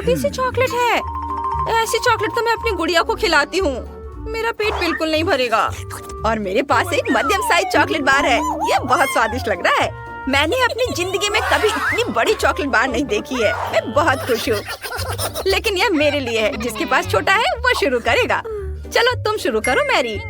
छोटी सी चॉकलेट है। ऐसी चॉकलेट तो मैं अपनी गुड़िया को खिलाती हूँ। मेरा पेट बिल्कुल नहीं भरेगा। और मेरे पास एक मध्यम साइज चॉकलेट बार है। ये बहुत स्वादिष्ट लग रहा है। मैंने अपनी जिंदगी में कभी इतनी बड़ी चॉकलेट बार नहीं देखी है। मैं बहुत खुश हूँ। लेकिन यह मेरे लिए है। जिसके पास छोटा है वो शुरू करेगा। चलो तुम शुरू करो मैरी।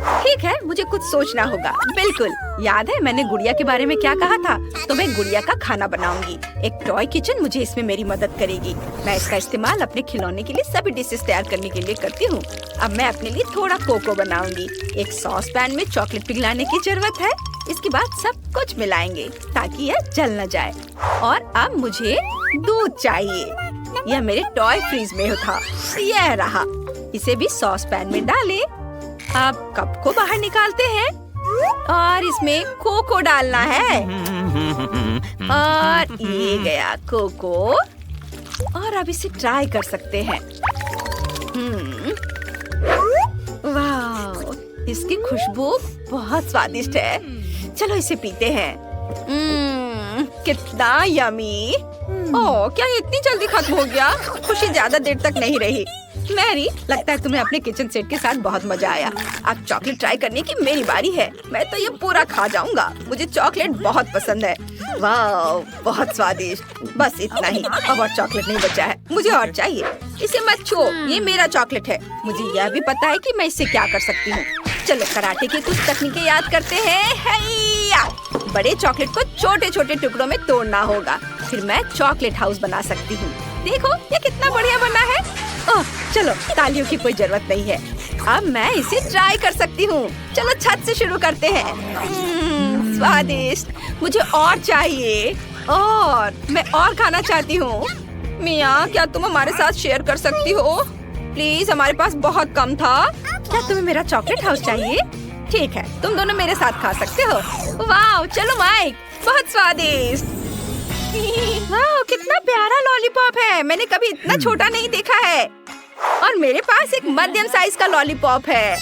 ठीक है, मुझे कुछ सोचना होगा। बिल्कुल, याद है मैंने गुड़िया के बारे में क्या कहा था? तो मैं गुड़िया का खाना बनाऊंगी। एक टॉय किचन मुझे इसमें मेरी मदद करेगी। मैं इसका इस्तेमाल अपने खिलौने के लिए सभी डिशेस तैयार करने के लिए करती हूँ। अब मैं अपने लिए थोड़ा कोको बनाऊंगी। एक सॉस पैन में चॉकलेट पिघलाने की जरूरत है। इसके बाद सब कुछ मिलाएंगे ताकि यह जल न जाए। और अब मुझे दूध चाहिए। यह मेरे टॉय फ्रीज में था। यह रहा। इसे भी सॉस पैन में डालें। अब कप को बाहर निकालते हैं और इसमें कोको डालना है। और ये गया कोको। और अब इसे ट्राई कर सकते हैं। वाह, इसकी खुशबू बहुत स्वादिष्ट है। चलो इसे पीते हैं। कितना यमी। ओह, क्या ये इतनी जल्दी खत्म हो गया? खुशी ज्यादा देर तक नहीं रही। मैरी, लगता है तुम्हें अपने किचन सेट के साथ बहुत मजा आया। अब चॉकलेट ट्राई करने की मेरी बारी है। मैं तो ये पूरा खा जाऊंगा। मुझे चॉकलेट बहुत पसंद है। वाह, बहुत स्वादिष्ट। बस इतना ही। अब और चॉकलेट नहीं बचा है। मुझे और चाहिए। इसे मत छुओ, ये मेरा चॉकलेट है। मुझे यह भी पता है कि मैं इससे क्या कर सकती हूँ। चलो कराटे की कुछ तकनीकें याद करते हैं। हैया! बड़े चॉकलेट को छोटे छोटे टुकड़ों में तोड़ना होगा। फिर मैं चॉकलेट हाउस बना सकती हूँ। देखो ये कितना बढ़िया बना है। ओह, चलो तालियों की कोई जरूरत नहीं है। अब मैं इसे ट्राई कर सकती हूँ। चलो छत से शुरू करते हैं। स्वादिष्ट। मुझे और चाहिए। और मैं और खाना चाहती हूँ। मियाँ, क्या तुम हमारे साथ शेयर कर सकती हो? प्लीज, हमारे पास बहुत कम था। क्या तुम्हें मेरा चॉकलेट हाउस चाहिए? ठीक है, तुम दोनों मेरे साथ खा सकते हो। वाह, चलो माइक, बहुत स्वादिष्ट। वाह, कितना प्यारा लॉलीपॉप है। मैंने कभी इतना छोटा नहीं देखा है। और मेरे पास एक मध्यम साइज का लॉलीपॉप है।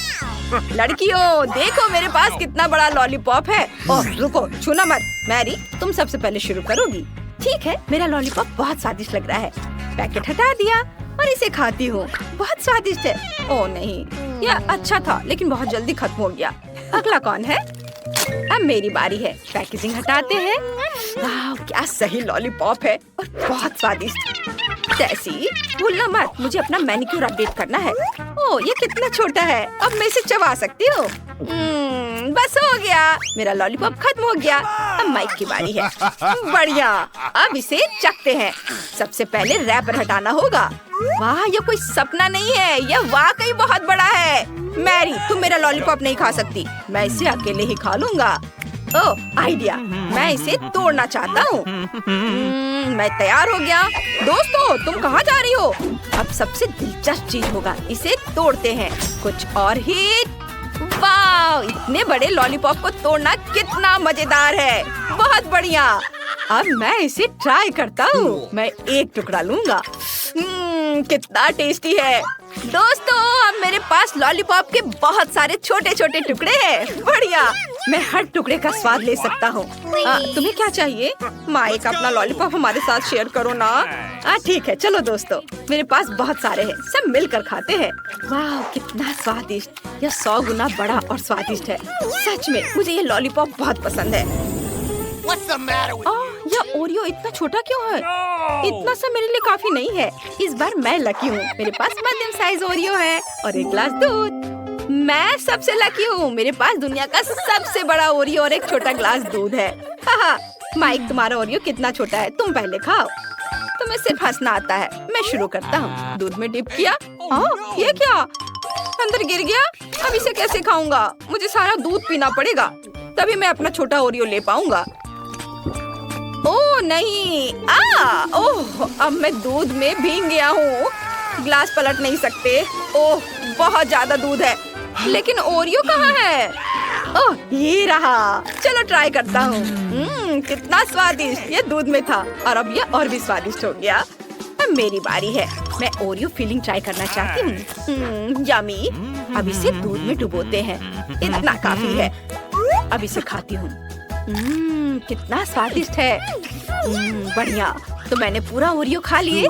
लड़कियों, देखो मेरे पास कितना बड़ा लॉलीपॉप है। ओह, रुको, छूना मत। मैरी, तुम सबसे पहले शुरू करोगी। ठीक है, मेरा लॉलीपॉप बहुत स्वादिष्ट लग रहा है। पैकेट हटा दिया और इसे खाती हूँ। बहुत स्वादिष्ट है। ओह नहीं, यह अच्छा था लेकिन बहुत जल्दी खत्म हो गया। अगला कौन है? अब मेरी बारी है। पैकेजिंग हटाते हैं। वाह, क्या सही लॉलीपॉप है और बहुत स्वादिष्ट। टेसी, भूलना मत, मुझे अपना मैनिक्योर अपडेट करना है। ओह, ये कितना छोटा है। अब मैं इसे चबा सकती हूँ। बस हो गया। मेरा लॉलीपॉप खत्म हो गया। अब माइक की बारी है। बढ़िया। अब इसे चखते हैं। सबसे पहले रैपर हटाना होगा। वाह, ये कोई सपना नहीं है। यह वाकई बहुत बड़ा है। मैरी, तुम मेरा लॉलीपॉप नहीं खा सकती। मैं इसे अकेले ही खा लूंगा। ओह, आइडिया। मैं इसे तोड़ना चाहता हूँ। मैं तैयार हो गया। दोस्तों, तुम कहाँ जा रही हो? अब सबसे दिलचस्प चीज होगा। इसे तोड़ते हैं। कुछ और हिट। वाह, इतने बड़े लॉलीपॉप को तोड़ना कितना मजेदार है। बहुत बढ़िया। अब मैं इसे ट्राई करता हूँ। मैं एक टुकड़ा लूंगा। कितना टेस्टी है। दोस्तों, अब मेरे पास लॉलीपॉप के बहुत सारे छोटे छोटे टुकड़े हैं। बढ़िया, मैं हर टुकड़े का स्वाद ले सकता हूँ। तुम्हें क्या चाहिए? माइक, अपना लॉलीपॉप हमारे साथ शेयर करो ना। ठीक है, चलो दोस्तों, मेरे पास बहुत सारे हैं। सब मिलकर खाते हैं। वाह, कितना स्वादिष्ट। यह 100 गुना बड़ा और स्वादिष्ट है। सच में मुझे ये लॉलीपॉप बहुत पसंद है। यह ओरियो इतना छोटा क्यों है? इतना सा मेरे लिए काफी नहीं है। इस बार मैं लकी हूँ। मेरे पास मध्यम साइज ओरियो है और एक ग्लास दूध। मैं सबसे लकी हूँ। मेरे पास दुनिया का सबसे बड़ा ओरियो और एक छोटा ग्लास दूध है। माइक, तुम्हारा ओरियो कितना छोटा है? तुम पहले खाओ। तुम्हें सिर्फ हंसना आता है। मैं शुरू करता हूँ। दूध में डिप किया। ये क्या? अंदर गिर गया। अब इसे कैसे खाऊंगा? मुझे सारा दूध पीना पड़ेगा, तभी मैं अपना छोटा ओरियो ले पाऊंगा। ओह नहीं। ओह, अब मैं दूध में भीग गया हूँ। ग्लास पलट नहीं सकते। ओह, बहुत ज्यादा दूध है। लेकिन ओरियो कहाँ है? ओह, ये रहा। चलो ट्राई करता हूँ। कितना स्वादिष्ट। ये दूध में था और अब ये और भी स्वादिष्ट हो गया। अब मेरी बारी है। मैं ओरियो फिलिंग ट्राई करना चाहती हूँ। यमी। अब इसे दूध में डुबोते हैं। इतना काफी है। अब इसे खाती हूँ। कितना स्वादिष्ट है। बढ़िया। तो मैंने पूरा ओरियो खा लिए।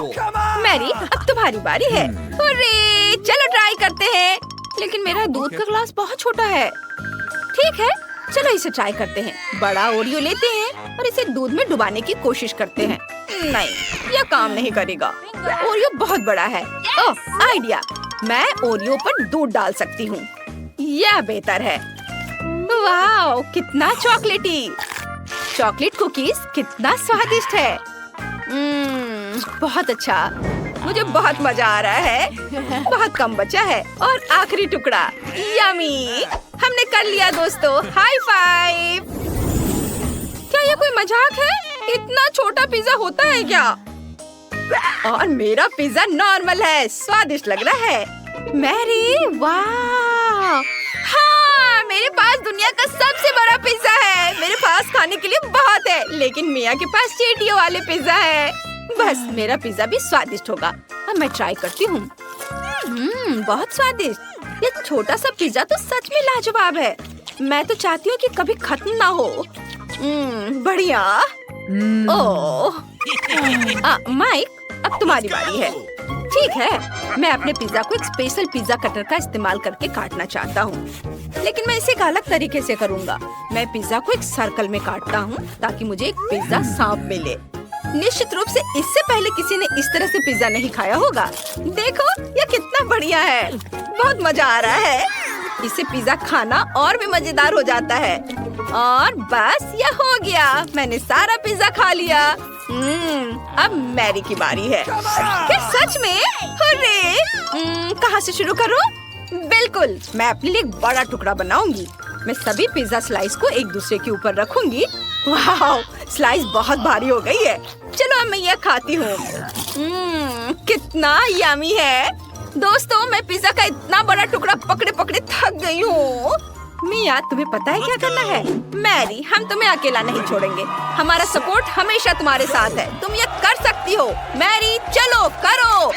मैरी, अब तुम्हारी बारी है। अरे चलो ट्राई करते हैं, लेकिन मेरा दूध का ग्लास बहुत छोटा है। ठीक है, चलो इसे ट्राई करते हैं। बड़ा ओरियो लेते हैं और इसे दूध में डुबाने की कोशिश करते हैं। नहीं, यह काम नहीं करेगा। ओरियो बहुत बड़ा है। ओह, आइडिया! मैं ओरियो पर दूध डाल सकती हूँ। यह बेहतर है। वाह, कितना चॉकलेटी! चॉकलेट कुकीज कितना स्वादिष्ट है। बहुत अच्छा, मुझे बहुत मजा आ रहा है। बहुत कम बचा है और आखिरी टुकड़ा। यमी! हमने कर लिया दोस्तों, हाई फाइव। क्या ये कोई मजाक है? इतना छोटा पिज्जा होता है क्या? और मेरा पिज्जा नॉर्मल है, स्वादिष्ट लग रहा है। मैरी, वाह! हाँ, मेरे पास दुनिया का सबसे बड़ा पिज्जा है। मेरे पास खाने के लिए बहुत है, लेकिन मिया के पास चीटियों वाले पिज्जा है। बस मेरा पिज्जा भी स्वादिष्ट होगा। अब मैं ट्राई करती हूँ। बहुत स्वादिष्ट। ये छोटा सा पिज्जा तो सच में लाजवाब है। मैं तो चाहती हूँ कि कभी खत्म ना हो। बढ़िया। ओह, माइक, अब तुम्हारी बारी है। ठीक है, मैं अपने पिज्जा को एक स्पेशल पिज्जा कटर का इस्तेमाल करके काटना चाहता हूँ, लेकिन मैं इसे एक अलग तरीके से करूँगा। मैं पिज्जा को एक सर्कल में काटता हूँ ताकि मुझे एक पिज्जा सांप मिले। निश्चित रूप से इससे पहले किसी ने इस तरह से पिज्जा नहीं खाया होगा। देखो, यह कितना बढ़िया है। बहुत मजा आ रहा है। इससे पिज्जा खाना और भी मजेदार हो जाता है। और बस यह हो गया, मैंने सारा पिज्जा खा लिया। अब मैरी की बारी है। क्या सच में? हुर्रे! कहाँ से शुरू करूँ? बिल्कुल, मैं अपने लिए एक बड़ा टुकड़ा बनाऊंगी। मैं सभी पिज्जा स्लाइस को एक दूसरे के ऊपर रखूंगी। वाह, स्लाइस बहुत भारी हो गई है। चलो अब मैं यह खाती हूँ। कितना यमी है। दोस्तों, मैं पिज्जा का इतना बड़ा टुकड़ा पकड़े पकड़े थक गई हूँ। मिया, तुम्हें पता है क्या करना है? मैरी, हम तुम्हें अकेला नहीं छोड़ेंगे। हमारा सपोर्ट हमेशा तुम्हारे साथ है। तुम ये कर सकती हो। मैरी, चलो करो।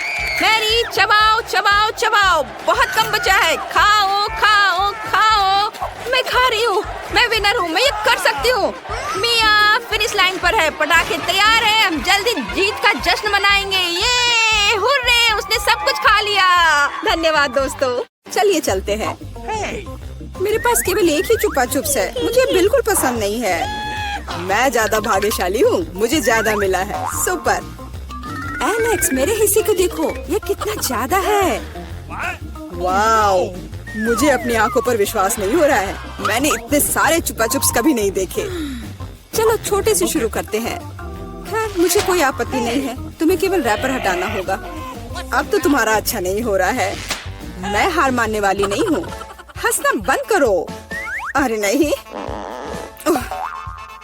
मैरी, चबाओ चबाओ चबाओ। बहुत कम बचा है। खाओ खाओ खाओ। मैं खा रही हूँ। मैं विनर हूँ। मैं ये कर सकती हूँ। मिया फिनिश लाइन पर है। पटाखे तैयार हैं। हम जल्दी जीत का जश्न मनाएंगे। ये हुर्रे! उसने सब कुछ खा लिया। धन्यवाद दोस्तों। चलिए चलते हैं। मेरे पास केवल एक ही चुपा चुप्स है। मुझे बिल्कुल पसंद नहीं है। मैं ज्यादा भाग्यशाली हूँ। मुझे ज्यादा मिला है। सुपर। एलेक्स, मेरे हिस्से को देखो, ये कितना ज्यादा है। वाओ, मुझे अपनी आंखों पर विश्वास नहीं हो रहा है। मैंने इतने सारे चुपा चुप्स कभी नहीं देखे। चलो छोटे से शुरू करते हैं। खैर, मुझे कोई आपत्ति नहीं है। तुम्हें केवल रैपर हटाना होगा। अब तो तुम्हारा अच्छा नहीं हो रहा है। मैं हार मानने वाली नहीं हूँ। हंसना बंद करो। अरे नहीं,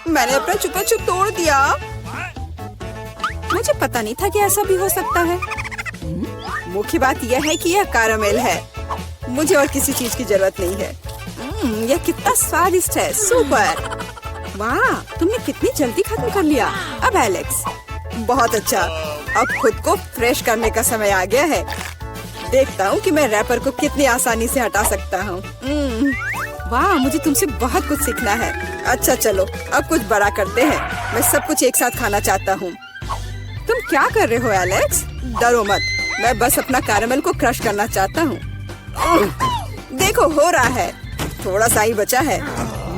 मैंने अपना चुपा चुप तोड़ दिया। मुझे पता नहीं था कि ऐसा भी हो सकता है। मुख्य बात यह है कि यह कैरामेल है। मुझे और किसी चीज की जरूरत नहीं है। यह कितना स्वादिष्ट है। सुपर। वाह, तुमने कितनी जल्दी खत्म कर लिया। अब एलेक्स, बहुत अच्छा। अब खुद को फ्रेश करने का समय आ गया है। देखता हूँ कि मैं रैपर को कितनी आसानी से हटा सकता हूँ। वाह, मुझे तुमसे बहुत कुछ सीखना है। अच्छा चलो, अब कुछ बड़ा करते हैं। मैं सब कुछ एक साथ खाना चाहता हूँ। तुम क्या कर रहे हो एलेक्स? डरो मत, मैं बस अपना कैरामेल को क्रश करना चाहता हूँ। देखो, हो रहा है। थोड़ा सा ही बचा है।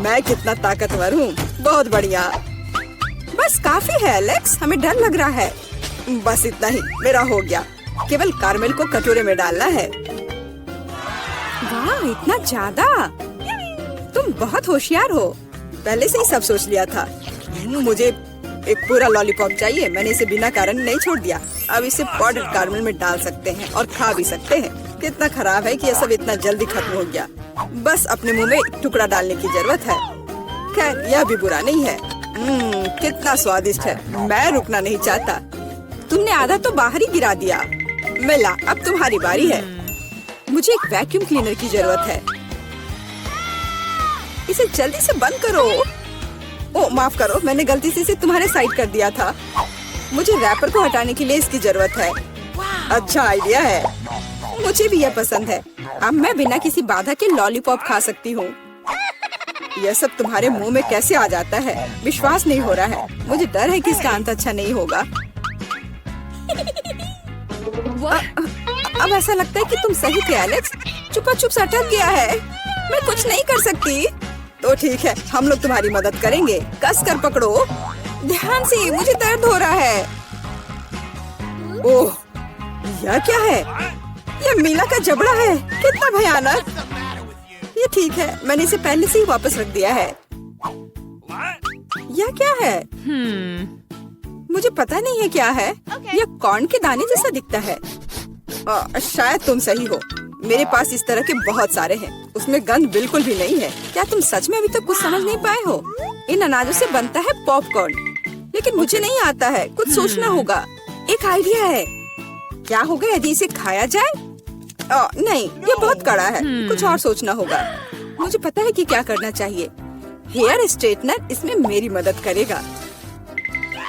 मैं कितना ताकतवर हूँ। बहुत बढ़िया। बस काफी है एलेक्स, हमें डर लग रहा है। बस इतना ही, मेरा हो गया। केवल कैरामेल को कटोरे में डालना है। वाह, इतना ज्यादा! तुम बहुत होशियार हो। पहले से ही सब सोच लिया था। मुझे एक पूरा लॉलीपॉप चाहिए। मैंने इसे बिना कारण नहीं छोड़ दिया। अब इसे पाउडर कैरामेल में डाल सकते हैं और खा भी सकते हैं। कितना खराब है कि यह सब इतना जल्दी खत्म हो गया। बस अपने मुंह में एक टुकड़ा डालने की जरूरत है। खैर, यह भी बुरा नहीं है। कितना स्वादिष्ट है। मैं रुकना नहीं चाहता। तुमने आधा तो बाहर ही गिरा दिया। मिला, अब तुम्हारी बारी है। मुझे एक वैक्यूम क्लीनर की जरूरत है। इसे जल्दी से बंद करो। ओह, माफ करो, मैंने गलती से इसे तुम्हारे साइड कर दिया था। मुझे रैपर को हटाने के लिए इसकी जरूरत है। अच्छा आइडिया है। मुझे भी यह पसंद है। अब मैं बिना किसी बाधा के लॉलीपॉप खा सकती हूँ। यह सब तुम्हारे मुंह में कैसे आ जाता है? विश्वास नहीं हो रहा है। मुझे डर है कि इसका अंत अच्छा नहीं होगा। अब ऐसा लगता है कि तुम सही थे एलेक्स। चुपा चुप से अटक गया है। मैं कुछ नहीं कर सकती। तो ठीक है, हम लोग तुम्हारी मदद करेंगे। कस कर पकड़ो। ध्यान से, मुझे दर्द हो रहा है। ओह, यह क्या है? यह मीला का जबड़ा है। कितना भयानक। ये ठीक है, मैंने इसे पहले से ही वापस रख दिया है। यह क्या है? मुझे पता नहीं है क्या है। यह कॉर्न के दाने जैसा दिखता है। शायद तुम सही हो। मेरे पास इस तरह के बहुत सारे हैं। उसमें गंध बिल्कुल भी नहीं है। क्या तुम सच में अभी तक कुछ समझ नहीं पाए हो? इन अनाजों से बनता है पॉपकॉर्न, लेकिन मुझे नहीं आता है। कुछ सोचना होगा। एक आइडिया है। क्या होगा यदि इसे खाया जाए? नहीं, ये बहुत कड़ा है। कुछ और सोचना होगा। मुझे पता है कि क्या करना चाहिए। हेयर स्ट्रेटनर इसमें मेरी मदद करेगा।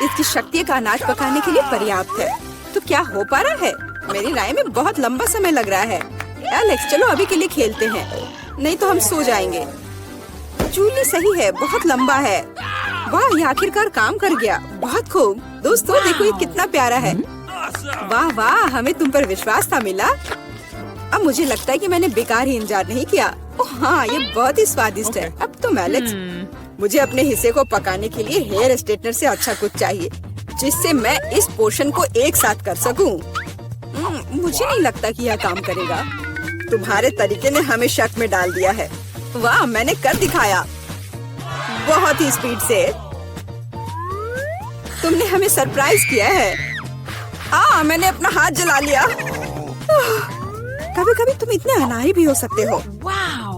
इसकी शक्ति का अनाज पकाने के लिए पर्याप्त है। तो क्या हो पा रहा है? मेरी राय में बहुत लंबा समय लग रहा है। एलेक्स, चलो अभी के लिए खेलते हैं, नहीं तो हम सो जाएंगे। जूली सही है, बहुत लंबा है। वाह, ये आखिरकार काम कर गया। बहुत खूब। दोस्तों देखो, ये कितना प्यारा है। वाह वाह, हमें तुम पर विश्वास था मिला। अब मुझे लगता है कि मैंने बेकार ही इंतजार नहीं किया। ओह हाँ, ये बहुत ही स्वादिष्ट है। अब तुम एलेक्स, मुझे अपने हिस्से को पकाने के लिए हेयर स्ट्रेटनर से अच्छा कुछ चाहिए, जिससे मैं इस पोर्शन को एक साथ कर सकूं। मुझे नहीं लगता कि यह काम करेगा। तुम्हारे तरीके ने हमें शक में डाल दिया है। वाह, मैंने कर दिखाया बहुत ही स्पीड से। तुमने हमें सरप्राइज किया है। मैंने अपना हाथ जला लिया। कभी कभी तुम इतने अनाड़ी भी हो सकते हो।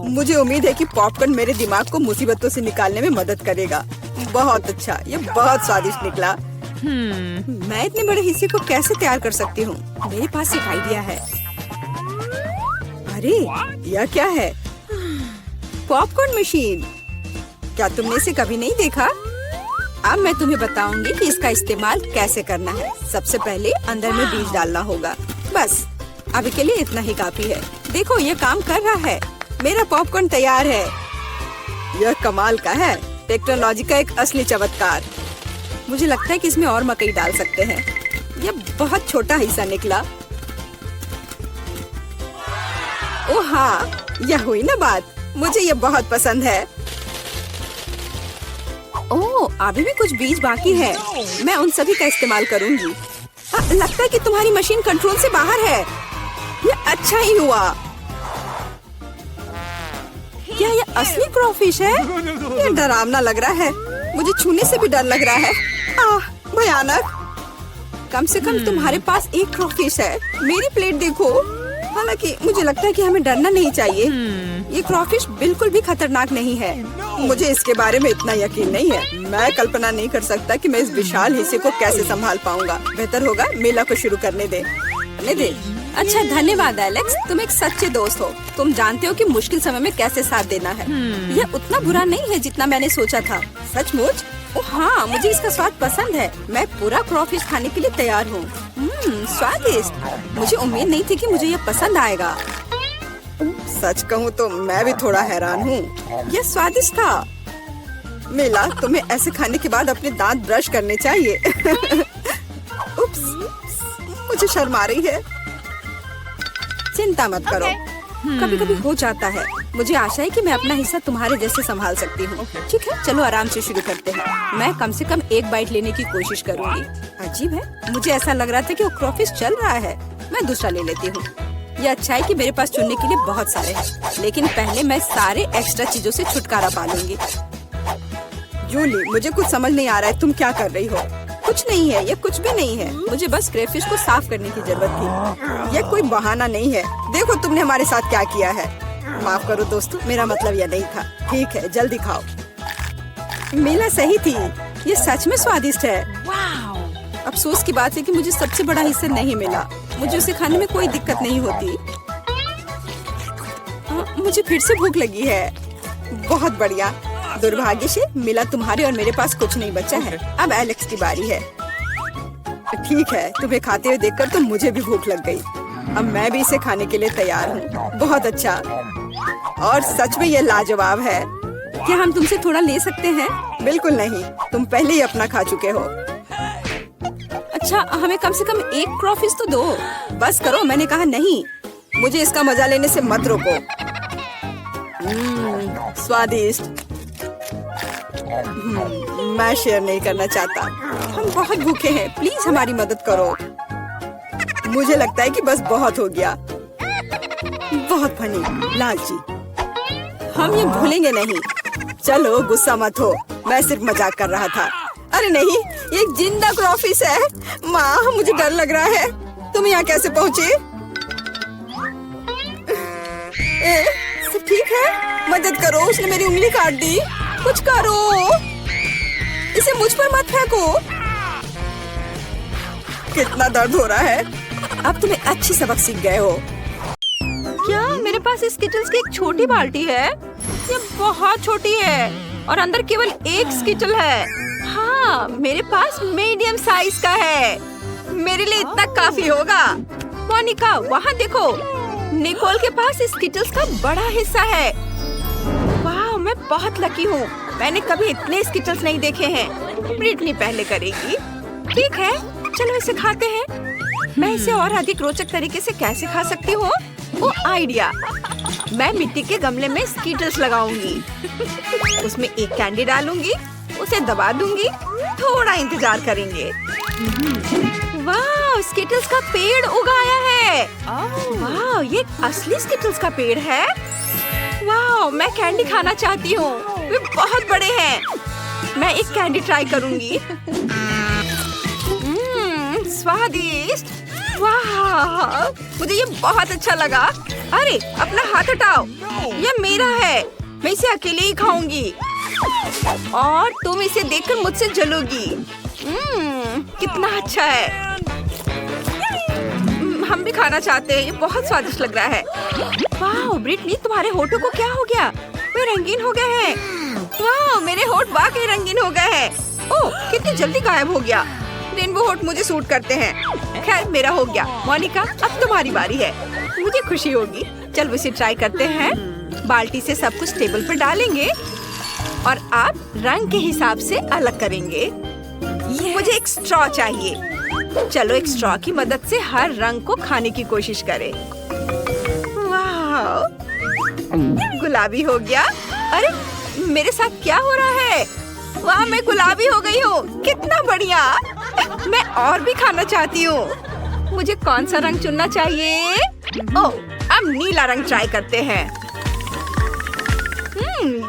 मुझे उम्मीद है कि पॉपकॉर्न मेरे दिमाग को मुसीबतों से निकालने में मदद करेगा। बहुत अच्छा, ये बहुत स्वादिष्ट निकला। मैं इतने बड़े हिस्से को कैसे तैयार कर सकती हूँ? मेरे पास एक आइडिया है। अरे, यह क्या है? Popcorn machine. क्या तुमने इसे कभी नहीं देखा? अब मैं तुम्हें बताऊंगी कि इसका इस्तेमाल कैसे करना है। सबसे पहले अंदर में बीज डालना होगा। बस अभी के लिए इतना ही काफी है। देखो, ये काम कर रहा है। मेरा पॉपकॉर्न तैयार है। यह कमाल का है। टेक्नोलॉजी का एक असली चमत्कार। मुझे लगता है कि इसमें और मकई डाल सकते हैं। यह बहुत छोटा हिस्सा निकला। ओह हाँ, यह हुई ना बात। मुझे यह बहुत पसंद है। ओह, अभी भी कुछ बीज बाकी है। मैं उन सभी का इस्तेमाल करूंगी। लगता है कि तुम्हारी मशीन कंट्रोल से बाहर है। यह अच्छा ही हुआ। क्या यह असली क्रॉफिश है? यह डरावना लग रहा है। मुझे छूने से भी डर लग रहा है। भयानक। कम से कम तुम्हारे पास एक क्रॉफिश है। मेरी प्लेट देखो। हालांकि मुझे लगता है कि हमें डरना नहीं चाहिए। ये क्रॉफिश बिल्कुल भी खतरनाक नहीं है। मुझे इसके बारे में इतना यकीन नहीं है। मैं कल्पना नहीं कर सकता कि मैं इस विशाल हिस्से को कैसे संभाल पाऊंगा। बेहतर होगा मेला को शुरू करने दे। अच्छा, धन्यवाद एलेक्स, तुम एक सच्चे दोस्त हो। तुम जानते हो कि मुश्किल समय में कैसे साथ देना है। यह उतना बुरा नहीं है जितना मैंने सोचा था। सचमुच? ओह हाँ, मुझे इसका स्वाद पसंद है। मैं पूरा क्रॉफिश खाने के लिए तैयार हूँ। स्वादिष्ट। मुझे उम्मीद नहीं थी कि मुझे यह पसंद आएगा। सच कहूँ तो मैं भी थोड़ा हैरान हूँ। यह स्वादिष्ट था। मिला, तुम्हें ऐसे खाने के बाद अपने दांत ब्रश करने चाहिए। उप्स, मुझे शर्म आ रही है। चिंता मत करो, कभी कभी हो जाता है। मुझे आशा है कि मैं अपना हिस्सा तुम्हारे जैसे संभाल सकती हूँ। ठीक है, चलो आराम से शुरू करते हैं। मैं कम से कम एक बाइट लेने की कोशिश करूँगी। अजीब है, मुझे ऐसा लग रहा था कि वो क्रॉफिश चल रहा है। मैं दूसरा ले लेती हूँ। ये अच्छा है कि मेरे पास चुनने के लिए बहुत सारे हैं, लेकिन पहले मैं सारे एक्स्ट्रा चीजों से छुटकारा पा लूंगी। जूली, मुझे कुछ समझ नहीं आ रहा है, तुम क्या कर रही हो? कुछ नहीं है, ये कुछ भी नहीं है। मुझे बस क्रेफिश को साफ करने की जरूरत थी। ये कोई बहाना नहीं है। देखो तुमने हमारे साथ क्या किया है। माफ करो दोस्तों, मेरा मतलब यह नहीं था। ठीक है, जल्दी खाओ। मीला सही थी, ये सच में स्वादिष्ट है। अफसोस की बात है कि मुझे सबसे बड़ा हिस्सा नहीं मिला। मुझे उसे खाने में कोई दिक्कत नहीं होती। मुझे फिर से भूख लगी है। बहुत बढ़िया। दुर्भाग्य से मिला तुम्हारे और मेरे पास कुछ नहीं बचा है। अब एलेक्स की बारी है। ठीक है, तुम्हें खाते हुए देखकर तो मुझे भी भूख लग गई। अब मैं भी इसे खाने के लिए तैयार हूँ। बहुत अच्छा, और सच में ये लाजवाब है। क्या हम तुमसे थोड़ा ले सकते हैं? बिल्कुल नहीं, तुम पहले ही अपना खा चुके हो। अच्छा, हमें कम से कम एक ट्रॉफीज तो दो। बस करो, मैंने कहा नहीं। मुझे इसका मजा लेने से मत रोको। स्वादिष्ट। मैं शेयर नहीं करना चाहता। हम बहुत भूखे हैं, प्लीज हमारी मदद करो। मुझे लगता है कि बस बहुत हो गया। बहुत फनी, लालची। हम ये भूलेंगे नहीं। चलो गुस्सा मत हो, मैं सिर्फ मजाक कर रहा था। अरे नहीं, ये एक जिंदा क्रॉफिश है। माँ, मुझे डर लग रहा है। तुम यहाँ कैसे पहुँचे? सब ठीक है? मदद करो, उसने मेरी उंगली काट दी। कुछ करो, इसे मुझ पर मत फेंको। कितना दर्द हो रहा है। अब तुम्हें अच्छी सबक सीख गए हो। क्या मेरे पास इस स्किटल्स की एक छोटी बाल्टी है? ये बहुत छोटी है और अंदर केवल एक स्किटल है। हाँ, मेरे पास मीडियम साइज का है। मेरे लिए इतना काफी होगा। मोनिका, वहाँ देखो, निकोल के पास स्किटल्स का बड़ा हिस्सा है। वाह, मैं बहुत लकी हूँ। मैंने कभी इतने स्किटल्स नहीं देखे हैं। ब्रिटनी पहले करेगी। ठीक है, चलो इसे खाते हैं। मैं इसे और अधिक रोचक तरीके से कैसे खा सकती हूँ? वो आइडिया। मैं मिट्टी के गमले में स्किटल्स लगाऊंगी। उसमें एक कैंडी डालूंगी, उसे दबा दूंगी। थोड़ा इंतजार करेंगे। वाह, स्किटल्स का पेड़ उगाया है। वाह, ये असली स्किटल्स का पेड़ है। वाह, मैं कैंडी खाना चाहती हूँ। वे बहुत बड़े हैं। मैं एक कैंडी ट्राई करूंगी। स्वादिष्ट। वाह, मुझे ये बहुत अच्छा लगा। अरे, अपना हाथ हटाओ, ये मेरा है। मैं इसे अकेले ही खाऊंगी और तुम इसे देखकर मुझसे जलोगी। कितना अच्छा है। हम भी खाना चाहते हैं। ये बहुत स्वादिष्ट लग रहा है। वाह ब्रिटनी, तुम्हारे होठों को क्या हो गया? वे रंगीन हो गए हैं। वाह, मेरे होठ वाकई रंगीन हो गए हैं। ओह, कितनी जल्दी गायब हो गया। रेनबो होठ मुझे सूट करते हैं। खैर, मेरा हो गया। मोनिका, अब तुम्हारी बारी है। मुझे खुशी होगी। चलो इसे ट्राई करते हैं। बाल्टी से सब कुछ टेबल पर डालेंगे और आप रंग के हिसाब से अलग करेंगे। मुझे एक स्ट्रॉ चाहिए। चलो एक स्ट्रॉ की मदद से हर रंग को खाने की कोशिश करें। वाह, गुलाबी हो गया। अरे, मेरे साथ क्या हो रहा है? वाह, मैं गुलाबी हो गई हूँ। कितना बढ़िया। मैं और भी खाना चाहती हूँ। मुझे कौन सा रंग चुनना चाहिए? ओह, अब नीला रंग ट्राई करते हैं।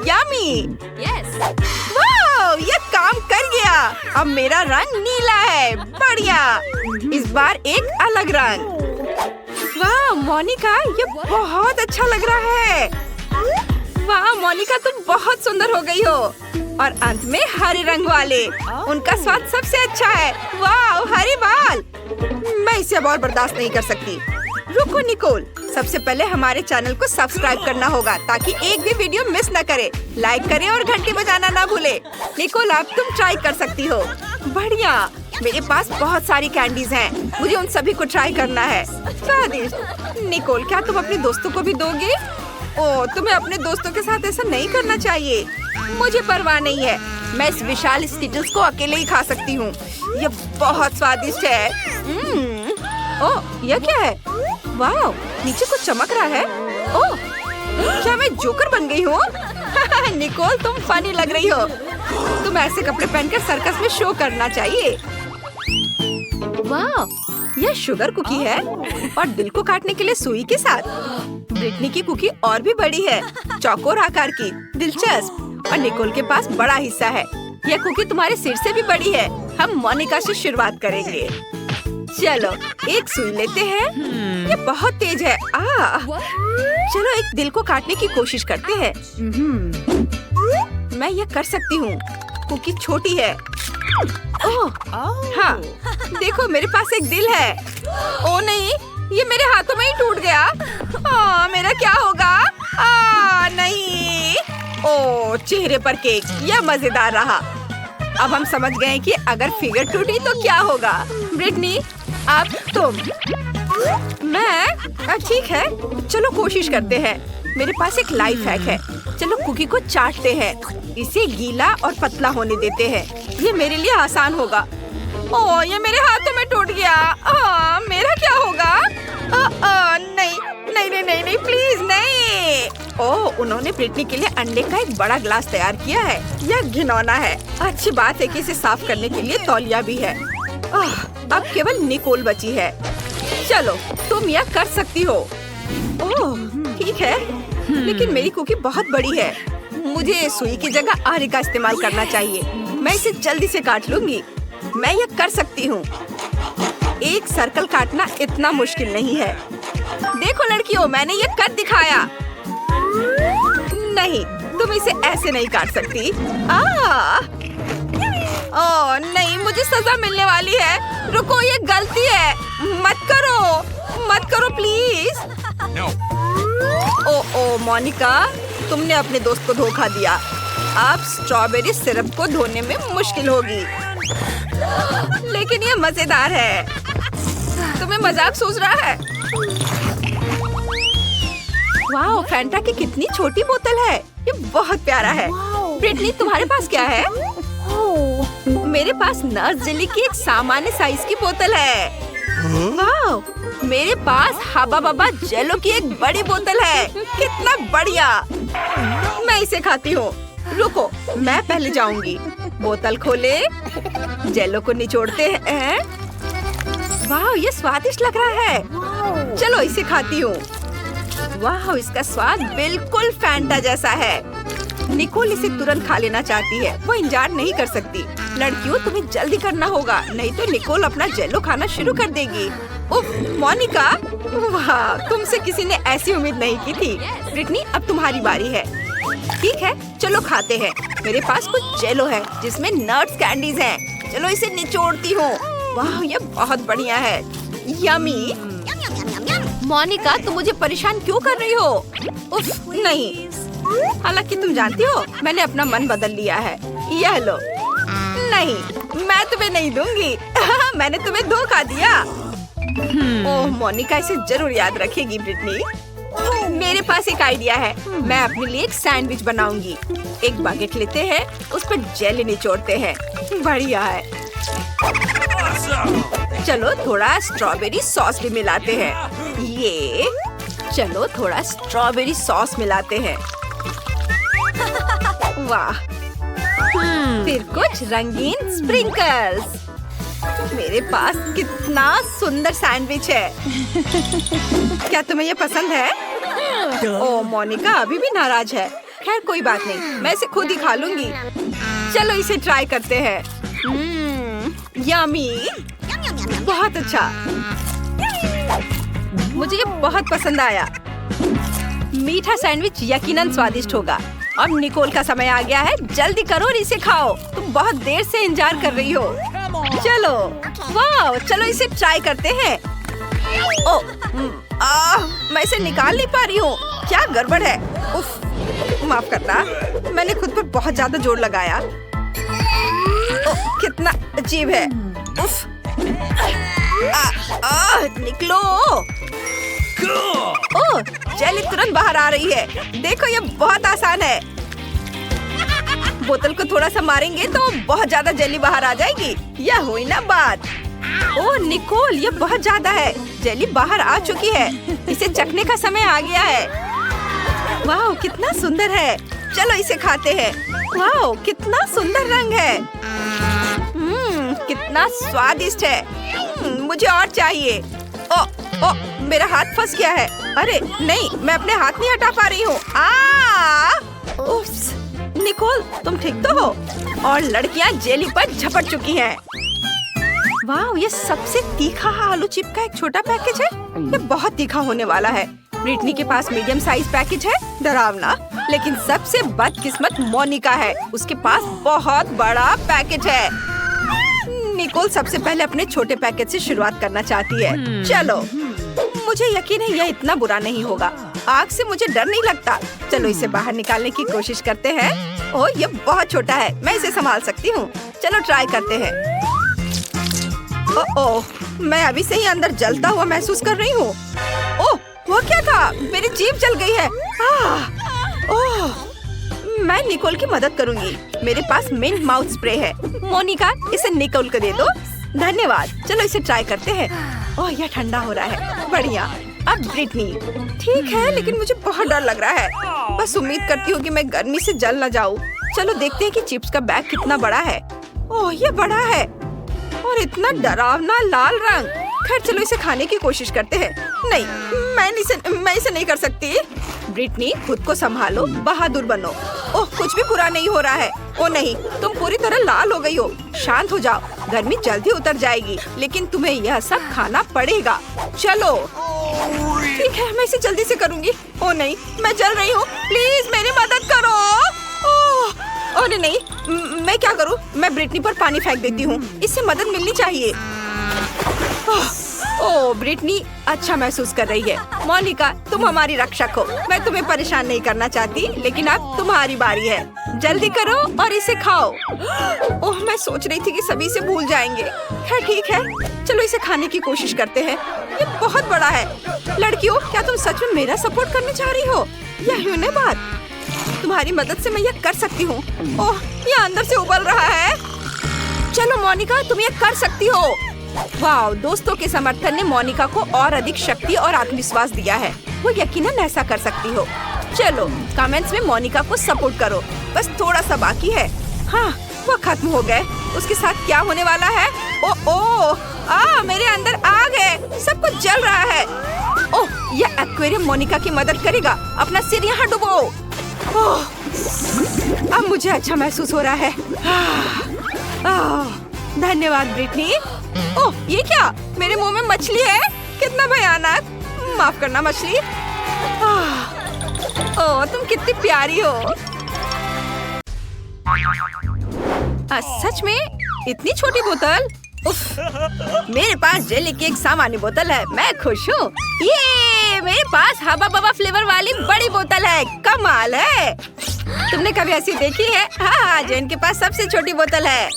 यम्मी। यस। वाह, ये काम कर गया। अब मेरा रंग नीला है। बढ़िया। इस बार एक अलग रंग। वाह मोनिका, ये बहुत अच्छा लग रहा है। वाह मोनिका, तुम बहुत सुंदर हो गई हो। और अंत में हरे रंग वाले, उनका स्वाद सबसे अच्छा है। वाह, हरे बाल। मैं इसे अब और बर्दाश्त नहीं कर सकती। रुको निकोल, सबसे पहले हमारे चैनल को सब्सक्राइब करना होगा ताकि एक भी वीडियो मिस न करे। लाइक करें और घंटी बजाना ना भूले। निकोल, अब तुम ट्राई कर सकती हो। बढ़िया, मेरे पास बहुत सारी कैंडीज हैं। मुझे उन सभी को ट्राई करना है। स्वादिष्ट। निकोल, क्या तुम अपने दोस्तों को भी दोगे? ओह, तुम्हें अपने दोस्तों के साथ ऐसा नहीं करना चाहिए। मुझे परवाह नहीं है। मैं इस विशाल स्किटल्स को अकेले ही खा सकती हूँ। ये बहुत स्वादिष्ट है। ओह, यह क्या है? वाह, नीचे कुछ चमक रहा है। ओह, क्या मैं जोकर बन गई हूँ? निकोल, तुम फनी लग रही हो। तुम ऐसे कपड़े पहनकर सर्कस में शो करना चाहिए। वाह, यह शुगर कुकी है और दिल को काटने के लिए सुई के साथ। ब्रिटनी की कुकी और भी बड़ी है, चौकोर आकार की। दिलचस्प। और निकोल के पास बड़ा हिस्सा है। यह कुकी तुम्हारे सिर से भी बड़ी है। हम मोनिका से शुरुआत करेंगे। चलो एक सुई लेते हैं। ये बहुत तेज है। चलो एक दिल को काटने की कोशिश करते हैं। मैं ये कर सकती हूँ। कुकी छोटी है। ओह, हाँ, देखो मेरे पास एक दिल है। ओ नहीं, ये मेरे हाथों में ही टूट गया। मेरा क्या होगा? नहीं। ओह, चेहरे पर केक। यह मजेदार रहा। अब हम समझ गए कि अगर फिगर टूटी तो क्या होगा। ब्रिटनी, अब तुम। मैं? ठीक है, चलो कोशिश करते हैं। मेरे पास एक लाइफ हैक है। चलो कुकी को चाटते हैं। इसे गीला और पतला होने देते हैं। ये मेरे लिए आसान होगा। ओह, ये मेरे हाथों में टूट गया। मेरा क्या होगा? नहीं नहीं नहीं नहीं नहीं, प्लीज नहीं। ओह, उन्होंने ब्रिटनी के लिए अंडे का एक बड़ा ग्लास तैयार किया है। यह घिनौना है। अच्छी बात है कि इसे साफ करने के लिए तौलिया भी है। अब केवल निकोल बची है। चलो, तुम यह कर सकती हो। ओह, ठीक है, लेकिन मेरी कुकी बहुत बड़ी है। मुझे सुई की जगह आरी का इस्तेमाल करना चाहिए। मैं इसे जल्दी से काट लूंगी। मैं यह कर सकती हूँ। एक सर्कल काटना इतना मुश्किल नहीं है। देखो लड़कियों, मैंने ये कर दिखाया। नहीं, तुम इसे ऐसे नहीं काट सकती। ओह नहीं, मुझे सजा मिलने वाली है। रुको, ये गलती है। मत करो प्लीज। No. ओह मोनिका, तुमने अपने दोस्त को धोखा दिया। अब स्ट्रॉबेरी सिरप को धोने में मुश्किल होगी। लेकिन ये मजेदार है। तुम्हें मजाक सूझ रहा है? वाह, फैंटा की कितनी छोटी बोतल है। ये बहुत प्यारा है। ब्रिटनी, तुम्हारे पास क्या है? मेरे पास नट्स जेली की एक सामान्य साइज की बोतल है। वाह, मेरे पास हबा बबा जेलो की एक बड़ी बोतल है। कितना बढ़िया। मैं इसे खाती हूँ। रुको, मैं पहले जाऊंगी। बोतल खोले, जेलो को निचोड़ते हैं। वाह, ये स्वादिष्ट लग रहा है। चलो इसे खाती हूँ। वाह, इसका स्वाद बिल्कुल फैंटा जैसा है। निकोल इसे तुरंत खा लेना चाहती है। वो इंतजार नहीं कर सकती। लड़कियों, तुम्हें जल्दी करना होगा, नहीं तो निकोल अपना जेलो खाना शुरू कर देगी। उफ, मोनिका, वाह, तुमसे किसी ने ऐसी उम्मीद नहीं की थी। ब्रिटनी, अब तुम्हारी बारी है। ठीक है, चलो खाते हैं। मेरे पास कुछ जेलो है जिसमें नट्स कैंडीज हैं। चलो इसे निचोड़ती हूँ। वाह, ये बहुत बढ़िया है। यमी। मोनिका, तुम मुझे परेशान क्यों कर रही हो? उफ, नहीं। हालांकि तुम जानती हो, मैंने अपना मन बदल लिया है। यह लो। नहीं, मैं तुम्हें नहीं दूंगी। मैंने तुम्हें धोखा दिया। ओह, मोनिका इसे जरूर याद रखेगी। ब्रिटनी, मेरे पास एक आइडिया है। मैं अपने लिए एक सैंडविच बनाऊंगी। एक बागेट लेते हैं, उस पर जेली निचोड़ते हैं। बढ़िया है। चलो थोड़ा स्ट्रॉबेरी सॉस भी मिलाते हैं। ये, चलो थोड़ा स्ट्रॉबेरी सॉस मिलाते हैं। वाह, फिर कुछ रंगीन स्प्रिंकल्स। मेरे पास कितना सुंदर सैंडविच है। क्या तुम्हें ये पसंद है? ओह, मोनिका अभी भी नाराज है। खैर कोई बात नहीं, मैं इसे खुद ही खा लूंगी। चलो इसे ट्राई करते हैं। यमी, बहुत अच्छा। मुझे ये बहुत पसंद आया। मीठा सैंडविच यकीनन स्वादिष्ट होगा। अब निकोल का समय आ गया है। जल्दी करो और इसे खाओ। तुम बहुत देर से इंतजार कर रही हो। चलो, वाह, चलो इसे ट्राई करते हैं। ओह, मैं इसे निकाल नहीं पा रही हूँ। क्या गड़बड़ है? उफ, माफ करना, मैंने खुद पर बहुत ज्यादा जोर लगाया। ओह, कितना अजीब है। उफ, निकलो। ओह, जेली तुरंत बाहर आ रही है। देखो, ये बहुत आसान है। बोतल को थोड़ा सा मारेंगे तो बहुत ज्यादा जेली बाहर आ जाएगी। यह हुई ना बात। ओह निकोल, ये बहुत ज्यादा है। जेली बाहर आ चुकी है। इसे चखने का समय आ गया है। वाह, कितना सुंदर है। चलो इसे खाते हैं। वाह, कितना सुंदर रंग है। कितना स्वादिष्ट है। मुझे और चाहिए। ओ, मेरा हाथ फंस गया है। अरे नहीं, मैं अपने हाथ नहीं हटा पा रही हूँ। उफ्स, निकोल, तुम ठीक तो हो? और लड़कियाँ जेली पर झपट चुकी हैं। वाह, ये सबसे तीखा आलू चिप का एक छोटा पैकेज है। ये बहुत तीखा होने वाला है। ब्रिटनी के पास मीडियम साइज पैकेज है, डरावना। लेकिन सबसे बदकिस्मत मोनिका है। उसके पास बहुत बड़ा पैकेज है। निकोल सबसे पहले अपने छोटे पैकेज से शुरुआत करना चाहती है। चलो, मुझे यकीन है यह इतना बुरा नहीं होगा। आग से मुझे डर नहीं लगता। चलो इसे बाहर निकालने की कोशिश करते हैं। ओह, ये बहुत छोटा है। मैं इसे संभाल सकती हूँ। चलो ट्राई करते हैं। ओह, मैं अभी से ही अंदर जलता हुआ महसूस कर रही हूँ। ओह, वो क्या था? मेरी जीभ जल गई है। ओह, मैं निकोल की मदद करूंगी। मेरे पास मिंट माउथ स्प्रे है। मोनिका, इसे निकोल को दे दो। धन्यवाद। चलो इसे ट्राई करते हैं। ओह यह ठंडा हो रहा है। बढ़िया। अब ब्रिटनी। ठीक है लेकिन मुझे बहुत डर लग रहा है। बस उम्मीद करती हूँ कि मैं गर्मी से जल न जाऊँ। चलो देखते हैं कि चिप्स का बैग कितना बड़ा है। ओह ये बड़ा है और इतना डरावना लाल रंग। खैर चलो इसे खाने की कोशिश करते हैं। नहीं मैं इसे नहीं कर सकती। ब्रिटनी खुद को संभालो, बहादुर बनो। ओह कुछ भी बुरा नहीं हो रहा है। ओ नहीं, तुम पूरी तरह लाल हो गई हो। शांत हो जाओ, गर्मी जल्दी उतर जाएगी लेकिन तुम्हें यह सब खाना पड़ेगा। चलो ठीक है, मैं इसे जल्दी से करूंगी। ओ नहीं, मैं जल रही हूँ, प्लीज मेरी मदद करो। अरे नहीं, मैं क्या करूँ? मैं ब्रिटनी पर पानी फेंक देती हूँ, इससे मदद मिलनी चाहिए। ओह ब्रिटनी अच्छा महसूस कर रही है। मोनिका तुम हमारी रक्षक हो। मैं तुम्हें परेशान नहीं करना चाहती लेकिन अब तुम्हारी बारी है। जल्दी करो और इसे खाओ। ओह मैं सोच रही थी कि सभी इसे भूल जाएंगे। खैर ठीक है, चलो इसे खाने की कोशिश करते हैं। ये बहुत बड़ा है। लड़कियों क्या तुम सच में मेरा सपोर्ट करने जा रही हो? यही है बात। तुम्हारी मदद से मैं यह कर सकती हूँ। ओह ये अंदर से उबल रहा है। चलो मोनिका तुम ये कर सकती हो। वाह, दोस्तों के समर्थन ने मोनिका को और अधिक शक्ति और आत्मविश्वास दिया है। वो यकीनन ऐसा कर सकती हो। चलो कमेंट्स में मोनिका को सपोर्ट करो। बस थोड़ा सा बाकी है। हाँ वो खत्म हो गए। उसके साथ क्या होने वाला है? मेरे अंदर आग है, सब कुछ जल रहा है। ओह यह एक्वेरियम मोनिका की मदद करेगा। अपना सिर यहाँ डुबो। अब मुझे अच्छा महसूस हो रहा है। धन्यवाद ब्रिटनी। ओह ये क्या? मेरे मुंह में मछली है। कितना भयानक। माफ करना मछली। ओह तुम कितनी प्यारी हो। सच में इतनी छोटी बोतल? उफ, मेरे पास जेली की एक सामान्य बोतल है। मैं खुश हूँ। ये मेरे पास हबा बबा फ्लेवर वाली बड़ी बोतल है। कमाल है। तुमने कभी ऐसी देखी है? हाँ जेन के पास सबसे छोटी बोतल है।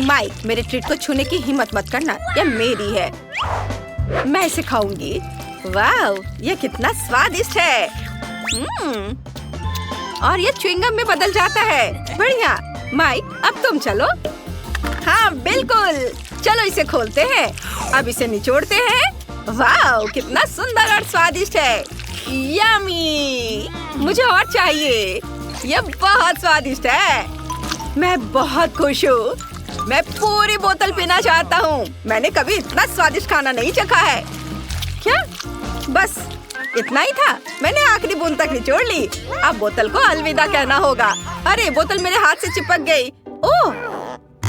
माइक मेरे ट्रीट को छूने की हिम्मत मत करना, यह मेरी है। मैं इसे खाऊंगी। वाह यह कितना स्वादिष्ट है। और ये च्युइंगम में बदल जाता है। बढ़िया। माइक अब तुम चलो। हाँ बिल्कुल, चलो इसे खोलते हैं। अब इसे निचोड़ते हैं। वाह कितना सुंदर और स्वादिष्ट है। यम्मी, मुझे और चाहिए। यह बहुत स्वादिष्ट है। मैं बहुत खुश हूँ। मैं पूरी बोतल पीना चाहता हूँ। मैंने कभी इतना स्वादिष्ट खाना नहीं चखा है। क्या? बस इतना ही था? मैंने आखिरी बूंद तक निचोड़ ली। अब बोतल को अलविदा कहना होगा। अरे बोतल मेरे हाथ से चिपक गई। ओह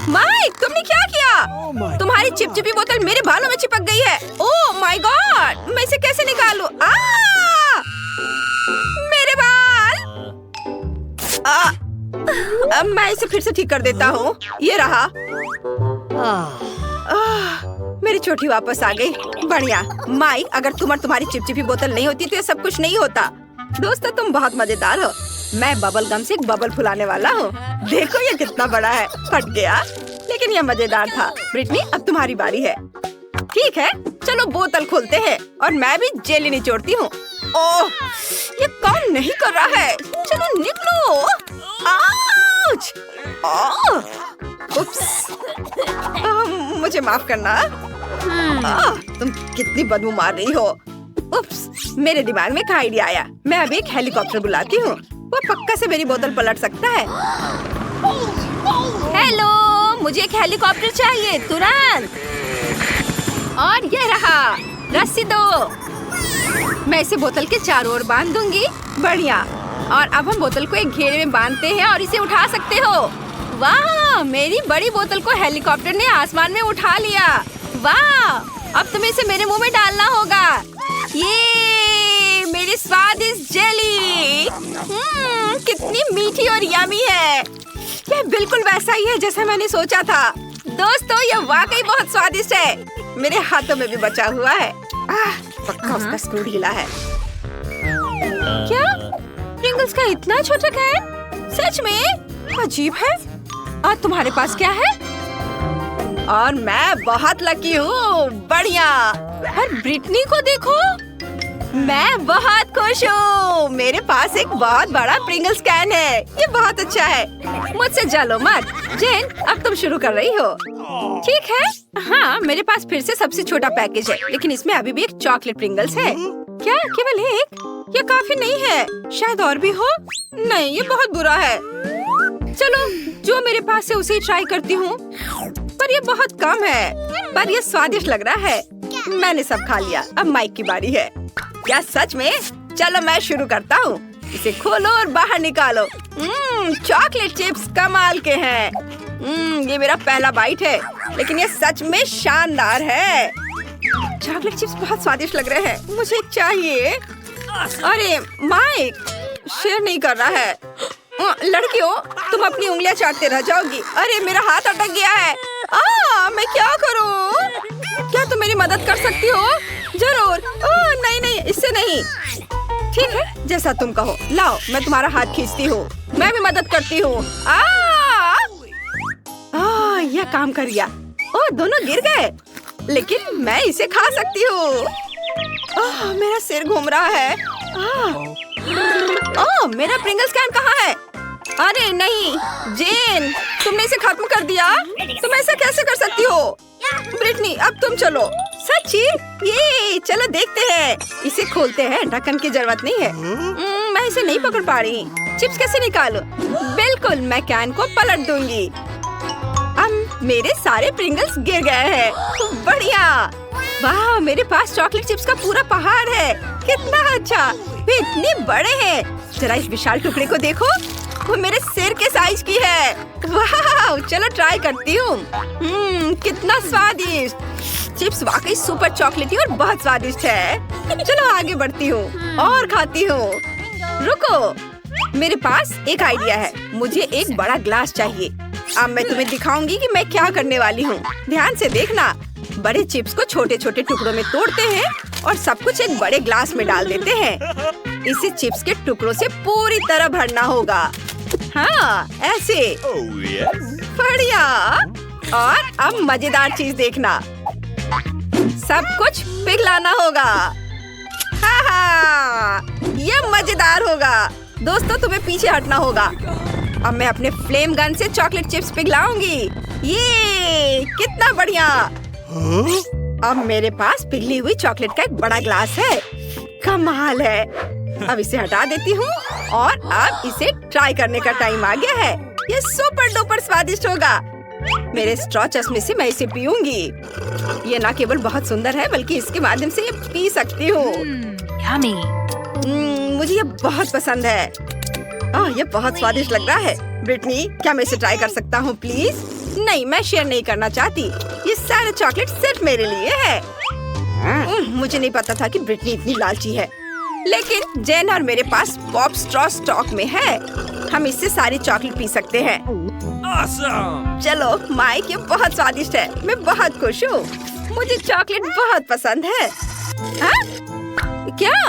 माइक तुमने क्या किया? तुम्हारी चिपचिपी बोतल मेरे बालों में चिपक गई है। ओह माय गॉड, मैं इसे कैसे निकालूं? मेरे बाल। अब मैं इसे फिर से ठीक कर देता हूँ। ये रहा। मेरी चोटी वापस आ गई। बढ़िया। माई अगर तुम और तुम्हारी चिपचिपी बोतल नहीं होती तो ये सब कुछ नहीं होता। दोस्तों तुम बहुत मजेदार हो। मैं बबल गम से एक बबल फुलाने वाला हूँ। देखो ये कितना बड़ा है। फट गया लेकिन ये मजेदार था। ब्रिटनी अब तुम्हारी बारी है। ठीक है चलो बोतल खोलते हैं और मैं भी जेली निचोड़ती हूँ। ओह ये काम नहीं कर रहा है। चलो निकलो। आउच! उप्स। मुझे माफ करना। तुम कितनी बदबू मार रही हो। उप्स, मेरे दिमाग में एक आइडिया आया। मैं अभी एक हेलीकॉप्टर बुलाती हूँ। वो पक्का से मेरी बोतल पलट सकता है। हेलो, मुझे एक हेलीकॉप्टर चाहिए तुरंत। और ये रहा, रस्सी दो। मैं इसे बोतल के चारों ओर बांध दूंगी। बढ़िया। और अब हम बोतल को एक घेरे में बांधते हैं और इसे उठा सकते हो। वाह, मेरी बड़ी बोतल को हेलीकॉप्टर ने आसमान में उठा लिया। वाह, अब तुम्हें इसे मेरे मुंह में डालना होगा। ये मेरी स्वादिष्ट जेली। कितनी मीठी और यमी है। यह बिल्कुल वैसा ही है जैसा मैंने सोचा था। दोस्तों यह वाकई बहुत स्वादिष्ट है। मेरे हाथों में भी बचा हुआ है। पक्का उसका स्क्रू ढीला है। क्या प्रिंगल्स का इतना छोटा कैन? सच में अजीब है। और तुम्हारे पास क्या है? और मैं बहुत लकी हूँ। बढ़िया। और ब्रिटनी को देखो, मैं बहुत खुश हूँ। मेरे पास एक बहुत बड़ा प्रिंगल्स कैन है। ये बहुत अच्छा है। मुझसे जलो मत। जेन, अब तुम शुरू कर रही हो। ठीक है। हाँ, मेरे पास फिर से सबसे छोटा पैकेज है, लेकिन इसमें अभी भी एक चॉकलेट प्रिंगल्स है। क्या केवल एक? ये काफी नहीं है। शायद और भी हो। नहीं, ये बहुत बुरा है। चलो, जो मेरे पास है उसे ही ट्राई करती हूँ। पर ये बहुत कम है। पर ये स्वादिष्ट लग रहा है। मैंने सब खा लिया। अब माइक की बारी है। क्या सच में? चलो मैं शुरू करता हूँ। इसे खोलो और बाहर निकालो। चॉकलेट चिप्स कमाल के हैं। ये मेरा पहला बाइट है, लेकिन ये सच में शानदार है। चॉकलेट चिप्स बहुत स्वादिष्ट लग रहे हैं। मुझे चाहिए। अरे माइक शेयर नहीं कर रहा है। लड़कियों, तुम अपनी उंगलियां चाटते रह जाओगी। अरे मेरा हाथ अटक गया है। मैं क्या करूं? क्या तुम मेरी मदद कर सकती हो? जरूर। नहीं नहीं, इससे नहीं। ठीक है, जैसा तुम कहो। लाओ, मैं तुम्हारा हाथ खींचती हूँ। मैं भी मदद करती हूँ। यह काम कर गया। दोनों गिर गए, लेकिन मैं इसे खा सकती हूँ। मेरा सिर घूम रहा है। मेरा प्रिंगल्स कैन कहाँ है? अरे नहीं, जेन, तुमने इसे खत्म कर दिया। तुम ऐसा कैसे कर सकती हो? ब्रिटनी, अब तुम चलो। सच्ची? ये चलो देखते हैं। इसे खोलते हैं। ढक्कन की जरूरत नहीं है। मैं इसे नहीं पकड़ पा रही। चिप्स कैसे निकालूं? बिल्कुल, मैं कैन को पलट दूंगी। अब मेरे सारे प्रिंगल्स गिर गए हैं। बढ़िया। वाह, मेरे पास चॉकलेट चिप्स का पूरा पहाड़ है। कितना अच्छा। वे इतने बड़े हैं। जरा इस विशाल टुकड़े को देखो। वो मेरे सिर के साइज की है। वाह, चलो ट्राई करती हूँ। कितना स्वादिष्ट। चिप्स वाकई सुपर चॉकलेटी और बहुत स्वादिष्ट है। चलो आगे बढ़ती हूँ और खाती हूँ। रुको, मेरे पास एक आइडिया है। मुझे एक बड़ा ग्लास चाहिए। अब मैं तुम्हें दिखाऊंगी कि मैं क्या करने वाली हूँ। ध्यान से देखना। बड़े चिप्स को छोटे छोटे टुकड़ों में तोड़ते हैं और सब कुछ एक बड़े ग्लास में डाल देते हैं। इसे चिप्स के टुकड़ों से पूरी तरह भरना होगा। हाँ, ऐसे। बढ़िया। और अब मजेदार चीज देखना। सब कुछ पिघलाना होगा। ये मजेदार होगा। दोस्तों, तुम्हें पीछे हटना होगा। अब मैं अपने फ्लेम गन से चॉकलेट चिप्स पिघलाऊंगी। ये कितना बढ़िया। अब मेरे पास पिघली हुई चॉकलेट का एक बड़ा ग्लास है। कमाल है। अब इसे हटा देती हूँ और अब इसे ट्राई करने का टाइम आ गया है। ये सुपर डुपर स्वादिष्ट होगा। मेरे स्ट्रॉ चश्मे से मैं इसे पीऊंगी। ये न केवल बहुत सुंदर है, बल्कि इसके माध्यम से ये पी सकती हूँ। मुझे ये बहुत पसंद है। ये बहुत स्वादिष्ट लग रहा है। ब्रिटनी, क्या मैं इसे ट्राई कर सकता हूँ प्लीज? नहीं, मैं शेयर नहीं करना चाहती। ये सारे चॉकलेट सिर्फ मेरे लिए है। मुझे नहीं पता था कि ब्रिटनी इतनी लालची है। लेकिन जेन और मेरे पास पॉप स्ट्रॉ स्टॉक में है। हम इससे सारी चॉकलेट पी सकते हैं। awesome! चलो माइक, ये बहुत स्वादिष्ट है। मैं बहुत खुश हूँ। मुझे चॉकलेट बहुत पसंद है। क्या?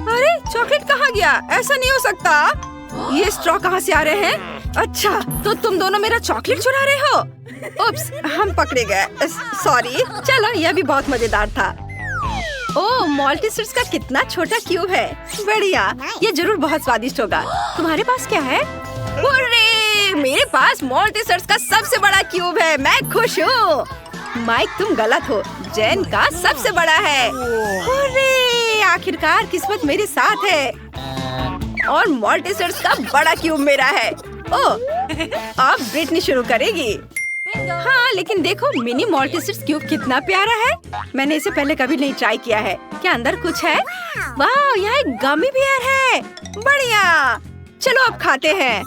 अरे चॉकलेट कहाँ गया? ऐसा नहीं हो सकता। ये स्ट्रॉ कहाँ से आ रहे हैं? अच्छा, तो तुम दोनों मेरा चॉकलेट चुरा रहे हो। उप्स, हम पकड़े गए। सॉरी। चलो, यह भी बहुत मजेदार था। ओह, मॉल्टीसर्स का कितना छोटा क्यूब है। बढ़िया, ये जरूर बहुत स्वादिष्ट होगा। तुम्हारे पास क्या है? अरे, मेरे पास मॉल्टीसर्स का सबसे बड़ा क्यूब है। मैं खुश हूँ। माइक, तुम गलत हो। जेन का सबसे बड़ा है। अरे, आखिरकार किस्मत मेरे साथ है और मॉल्टीसर्स का बड़ा क्यूब मेरा है। ओह, अब ब्रिटनी शुरू करेगी। हाँ, लेकिन देखो मिनी मॉल्टीसर्स क्यूब कितना प्यारा है। मैंने इसे पहले कभी नहीं ट्राई किया है। क्या अंदर कुछ है? वाह, यहाँ एक गमी बियर है। बढ़िया। चलो अब खाते हैं।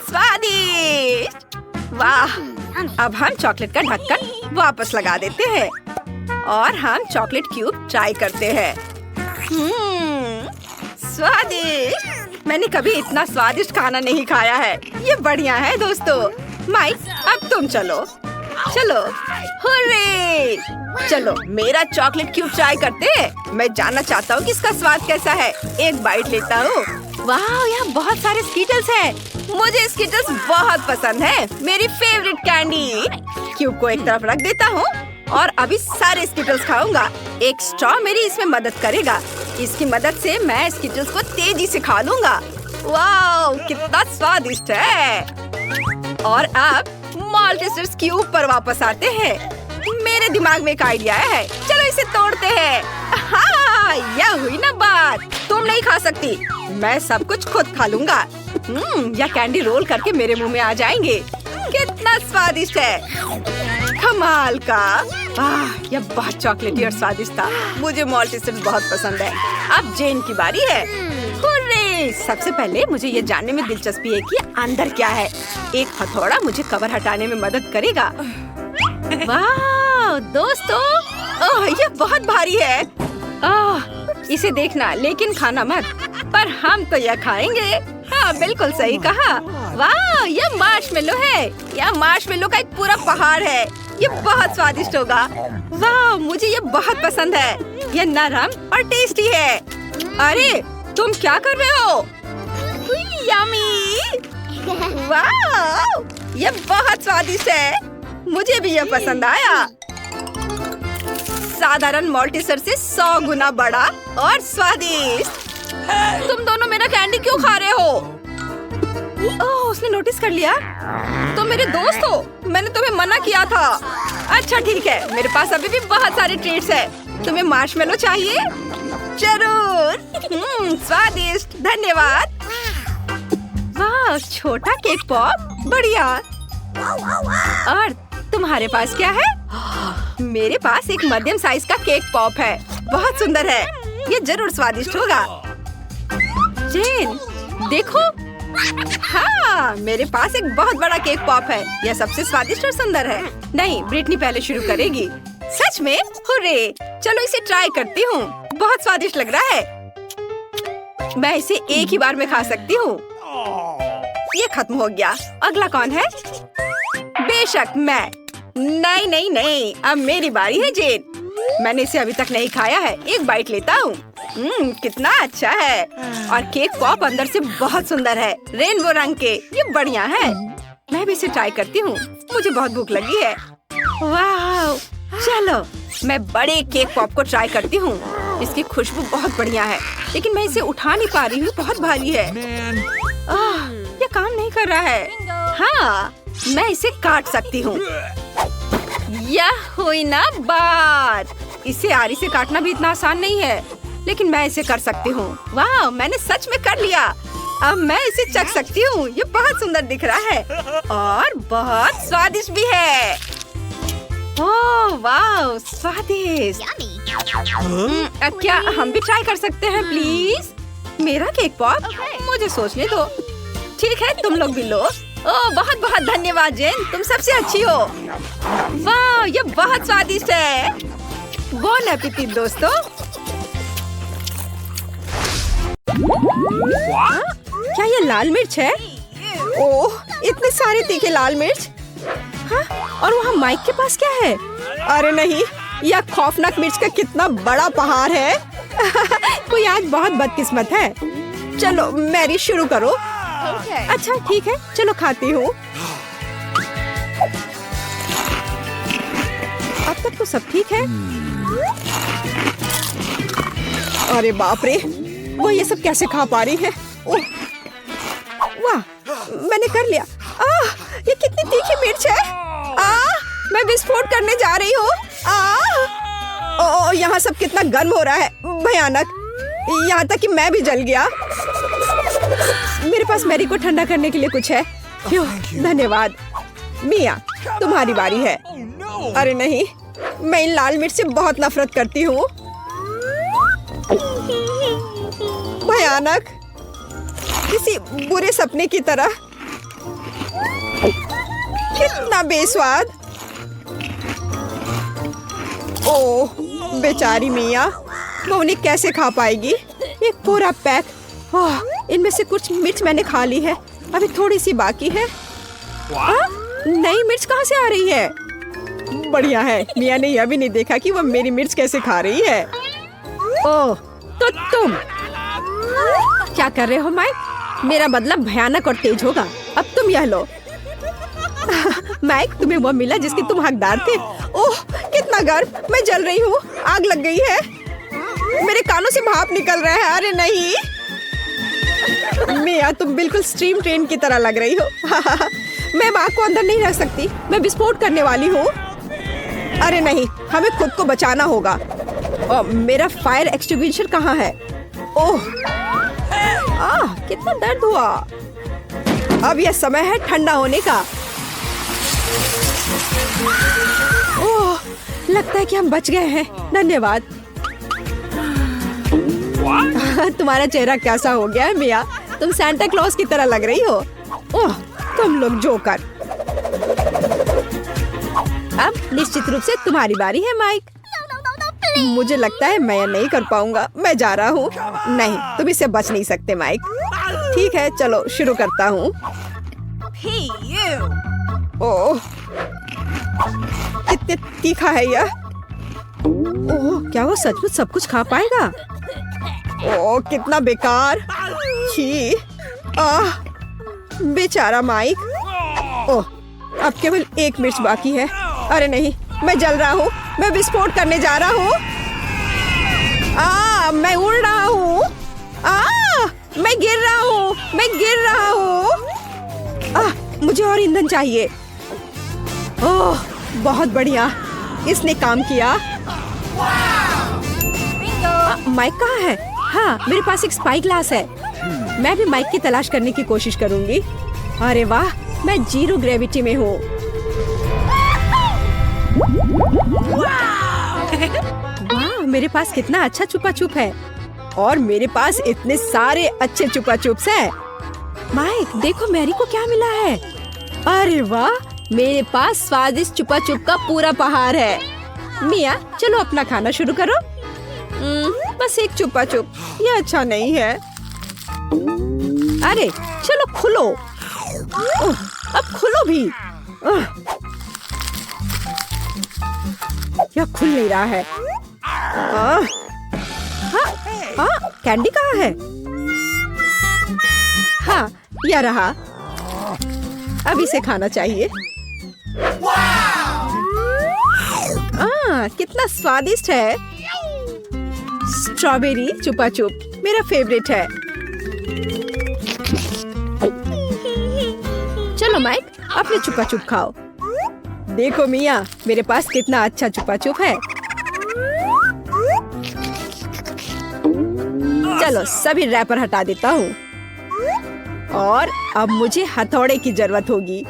स्वादिष्ट। वाह। अब हम चॉकलेट का ढक्कन वापस लगा देते हैं और हम चॉकलेट क्यूब ट्राई करते हैं। स्वादिष्ट। मैंने कभी इतना स्वादिष्ट खाना नहीं खाया है। ये बढ़िया है दोस्तों। माइक, अब तुम चलो। हुर्रे! चलो मेरा चॉकलेट क्यूब ट्राई करते हैं। मैं जानना चाहता हूँ कि इसका स्वाद कैसा है। एक बाइट लेता हूँ। वाह, यहाँ बहुत सारे स्कीटल्स हैं। मुझे स्कीटल्स बहुत पसंद है। मेरी फेवरेट कैंडी। क्यूब को एक तरफ रख देता हूँ और अभी सारे स्किटल्स खाऊंगा। एक स्ट्रॉ मेरी इसमें मदद करेगा। इसकी मदद से मैं स्किटल्स को तेजी से खा लूंगा। वाह, कितना स्वादिष्ट है। और अब माल्टेसर्स क्यूब पर वापस आते हैं। मेरे दिमाग में एक आइडिया है, चलो इसे तोड़ते हैं। हाँ, यह हुई ना बात। तुम नहीं खा सकती, मैं सब कुछ खुद खा लूंगा। यह कैंडी रोल करके मेरे मुंह में आ जाएंगे। कितना स्वादिष्ट है, कमाल का। यह बहुत चॉकलेटी और स्वादिष्ट था। मुझे माल्टेसर्स बहुत पसंद है। अब जेन की बारी है। हुर्रे! सबसे पहले मुझे ये जानने में दिलचस्पी है कि अंदर क्या है। एक हथौड़ा मुझे कवर हटाने में मदद करेगा। वाह दोस्तों, ये बहुत भारी है। इसे देखना लेकिन खाना मत। पर हम तो यह खाएंगे। हाँ, बिल्कुल सही कहा। वाह, यह मार्शमेलो है। यह मार्शमेलो का एक पूरा पहाड़ है। ये बहुत स्वादिष्ट होगा। वाह, मुझे ये बहुत पसंद है। यह नरम और टेस्टी है। अरे, तुम क्या कर रहे हो? यम्मी! वाह, यह बहुत स्वादिष्ट है। मुझे भी यह पसंद आया। साधारण माल्टेसर से 100 गुना बड़ा और स्वादिष्ट। तुम दोनों मेरा कैंडी क्यों खा रहे हो? ओह, उसने नोटिस कर लिया। तुम मेरे दोस्त हो, मैंने तुम्हें मना किया था। अच्छा ठीक है, मेरे पास अभी भी बहुत सारे ट्रीट्स हैं। तुम्हें मार्शमेलो चाहिए? जरूर। स्वादिष्ट, धन्यवाद। वाह, छोटा केक पॉप, बढ़िया। और तुम्हारे पास क्या है? मेरे पास एक मध्यम साइज का केक पॉप है। बहुत सुंदर है। ये जरूर स्वादिष्ट होगा। जेन, देखो। हाँ, मेरे पास एक बहुत बड़ा केक पॉप है। यह सबसे स्वादिष्ट और सुंदर है। नहीं, ब्रिटनी पहले शुरू करेगी। सच में? हुर्रे! चलो इसे ट्राई करती हूँ। बहुत स्वादिष्ट लग रहा है। मैं इसे एक ही बार में खा सकती हूँ। ये खत्म हो गया। अगला कौन है? बेशक मैं। नहीं नहीं नहीं, अब मेरी बारी है जेन। मैंने इसे अभी तक नहीं खाया है। एक बाइट लेता हूँ। कितना अच्छा है। और केक पॉप अंदर से बहुत सुंदर है, रेनबो रंग के। ये बढ़िया है। मैं भी इसे ट्राई करती हूँ। मुझे बहुत भूख लगी है। वाह, चलो मैं बड़े केक पॉप को ट्राई करती हूँ। इसकी खुशबू बहुत बढ़िया है, लेकिन मैं इसे उठा नहीं पा रही हूँ। बहुत भारी है। ये काम नहीं कर रहा है। हाँ, मैं इसे काट सकती हूँ। यह हुई ना बात। इसे आरी से काटना भी इतना आसान नहीं है, लेकिन मैं इसे कर सकती हूँ। वाह, मैंने सच में कर लिया। अब मैं इसे चख सकती हूँ। ये बहुत सुंदर दिख रहा है और बहुत स्वादिष्ट भी है। ओह वाह, स्वादिष्ट। क्या हम भी ट्राई कर सकते हैं प्लीज? मेरा केक पॉप? मुझे सोचने दो। ठीक है, तुम लोग भी लो। ओह, बहुत बहुत धन्यवाद जेन, तुम सबसे अच्छी हो। वाह, ये बहुत स्वादिष्ट है। बोन एपेटिट दोस्तों। क्या ये लाल मिर्च है? ओह, इतने सारे तीखे लाल मिर्च। हाँ, और वहाँ माइक के पास क्या है? अरे नहीं, यह खौफनाक मिर्च का कितना बड़ा पहाड़ है। कोई आज बहुत बदकिस्मत है। चलो मैरी शुरू करो। अच्छा ठीक है, चलो खाती हूँ। अब तक तो सब ठीक है। अरे बाप रे, वो ये सब कैसे खा पा रही है? ओह, वाह, मैंने कर लिया। ये कितनी तीखी मिर्च है। मैं विस्फोट करने जा रही हूँ। यहाँ सब कितना गर्म हो रहा है, भयानक। यहाँ तक कि मैं भी जल गया। मेरे पास मैरी को ठंडा करने के लिए कुछ है? धन्यवाद। मिया, तुम्हारी बारी है। अरे नहीं, मैं इन लाल मिर्च से बहुत नफरत करती हूँ। भयानक, किसी बुरे सपने की तरह। कितना बेस्वाद। ओह बेचारी मिया, वो उन्हें कैसे खा पाएगी? एक पूरा पैक। इनमें से कुछ मिर्च मैंने खा ली है, अभी थोड़ी सी बाकी है। नई मिर्च कहाँ से आ रही है? बढ़िया है, मिया ने यह भी नहीं देखा कि वो मेरी मिर्च कैसे खा रही है। ओह, तो तुम क्या कर रहे हो माइक? मेरा बदला भयानक और तेज होगा। अब तुम यह लो। माइक, तुम्हें वो मिला जिसके तुम हकदार थे। ओह, कितना गर्म, मैं जल रही हूँ, आग लग गई है, मेरे कानों से भाप निकल रहा है। अरे नहीं मिया, तुम बिल्कुल स्टीम ट्रेन की तरह लग रही हो। मैं आग को अंदर नहीं रख सकती, मैं विस्फोट करने वाली हूँ। अरे नहीं, हमें खुद को बचाना होगा। मेरा फायर एक्सटिंग्विशर कहाँ है? ओह, कितना दर्द हुआ। अब यह समय है ठंडा होने का। ओह, लगता है कि हम बच गए हैं। धन्यवाद। तुम्हारा चेहरा कैसा हो गया है मिया? तुम सांता क्लॉज की तरह लग रही हो। ओह, तुम लोग जोकर। अब निश्चित रूप से तुम्हारी बारी है माइक। मुझे लगता है मैं नहीं कर पाऊंगा, मैं जा रहा हूँ। नहीं, तुम इससे बच नहीं सकते माइक। ठीक है, चलो शुरू करता हूँ। ओह, कितने तीखा है यह। ओह, क्या वो सचमुच सब कुछ खा पाएगा? ओह, कितना बेकार। छी, बेचारा माइक। ओह, अब केवल एक मिर्च बाकी है। अरे नहीं, मैं जल रहा हूँ, मैं विस्फोट करने जा रहा हूँ। मैं उड़ रहा हूँ। मैं गिर रहा हूँ, मैं गिर रहा हूँ। मुझे और ईंधन चाहिए। ओह, बहुत बढ़िया, इसने काम किया। माइक कहाँ है? हाँ, मेरे पास एक स्पाई ग्लास है। मैं भी माइक की तलाश करने की कोशिश करूंगी। अरे वाह, मैं जीरो ग्रेविटी में हूँ। वाह, मेरे पास कितना अच्छा छुपा छुप है। और मेरे पास इतने सारे अच्छे छुपा छुप्स हैं। माइक, देखो मैरी को क्या मिला है। अरे वाह, मेरे पास स्वादिष्ट छुपा छुप का पूरा पहाड़ है। मिया, चलो अपना खाना शुरू करो। बस एक छुपा छुप, ये अच्छा नहीं है। अरे चलो खुलो। अब खुलो भी। यह खुल नहीं रहा है। कैंडी कहाँ है? हाँ, यह रहा। अब इसे खाना चाहिए। कितना स्वादिष्ट है। स्ट्रॉबेरी छुपा छुप मेरा फेवरेट है। चलो माइक, अपने छुपा छुप खाओ। देखो मिया, मेरे पास कितना अच्छा छुपा छुप है। चलो सभी रैपर हटा देता हूँ। और अब मुझे हथौड़े की जरूरत होगी।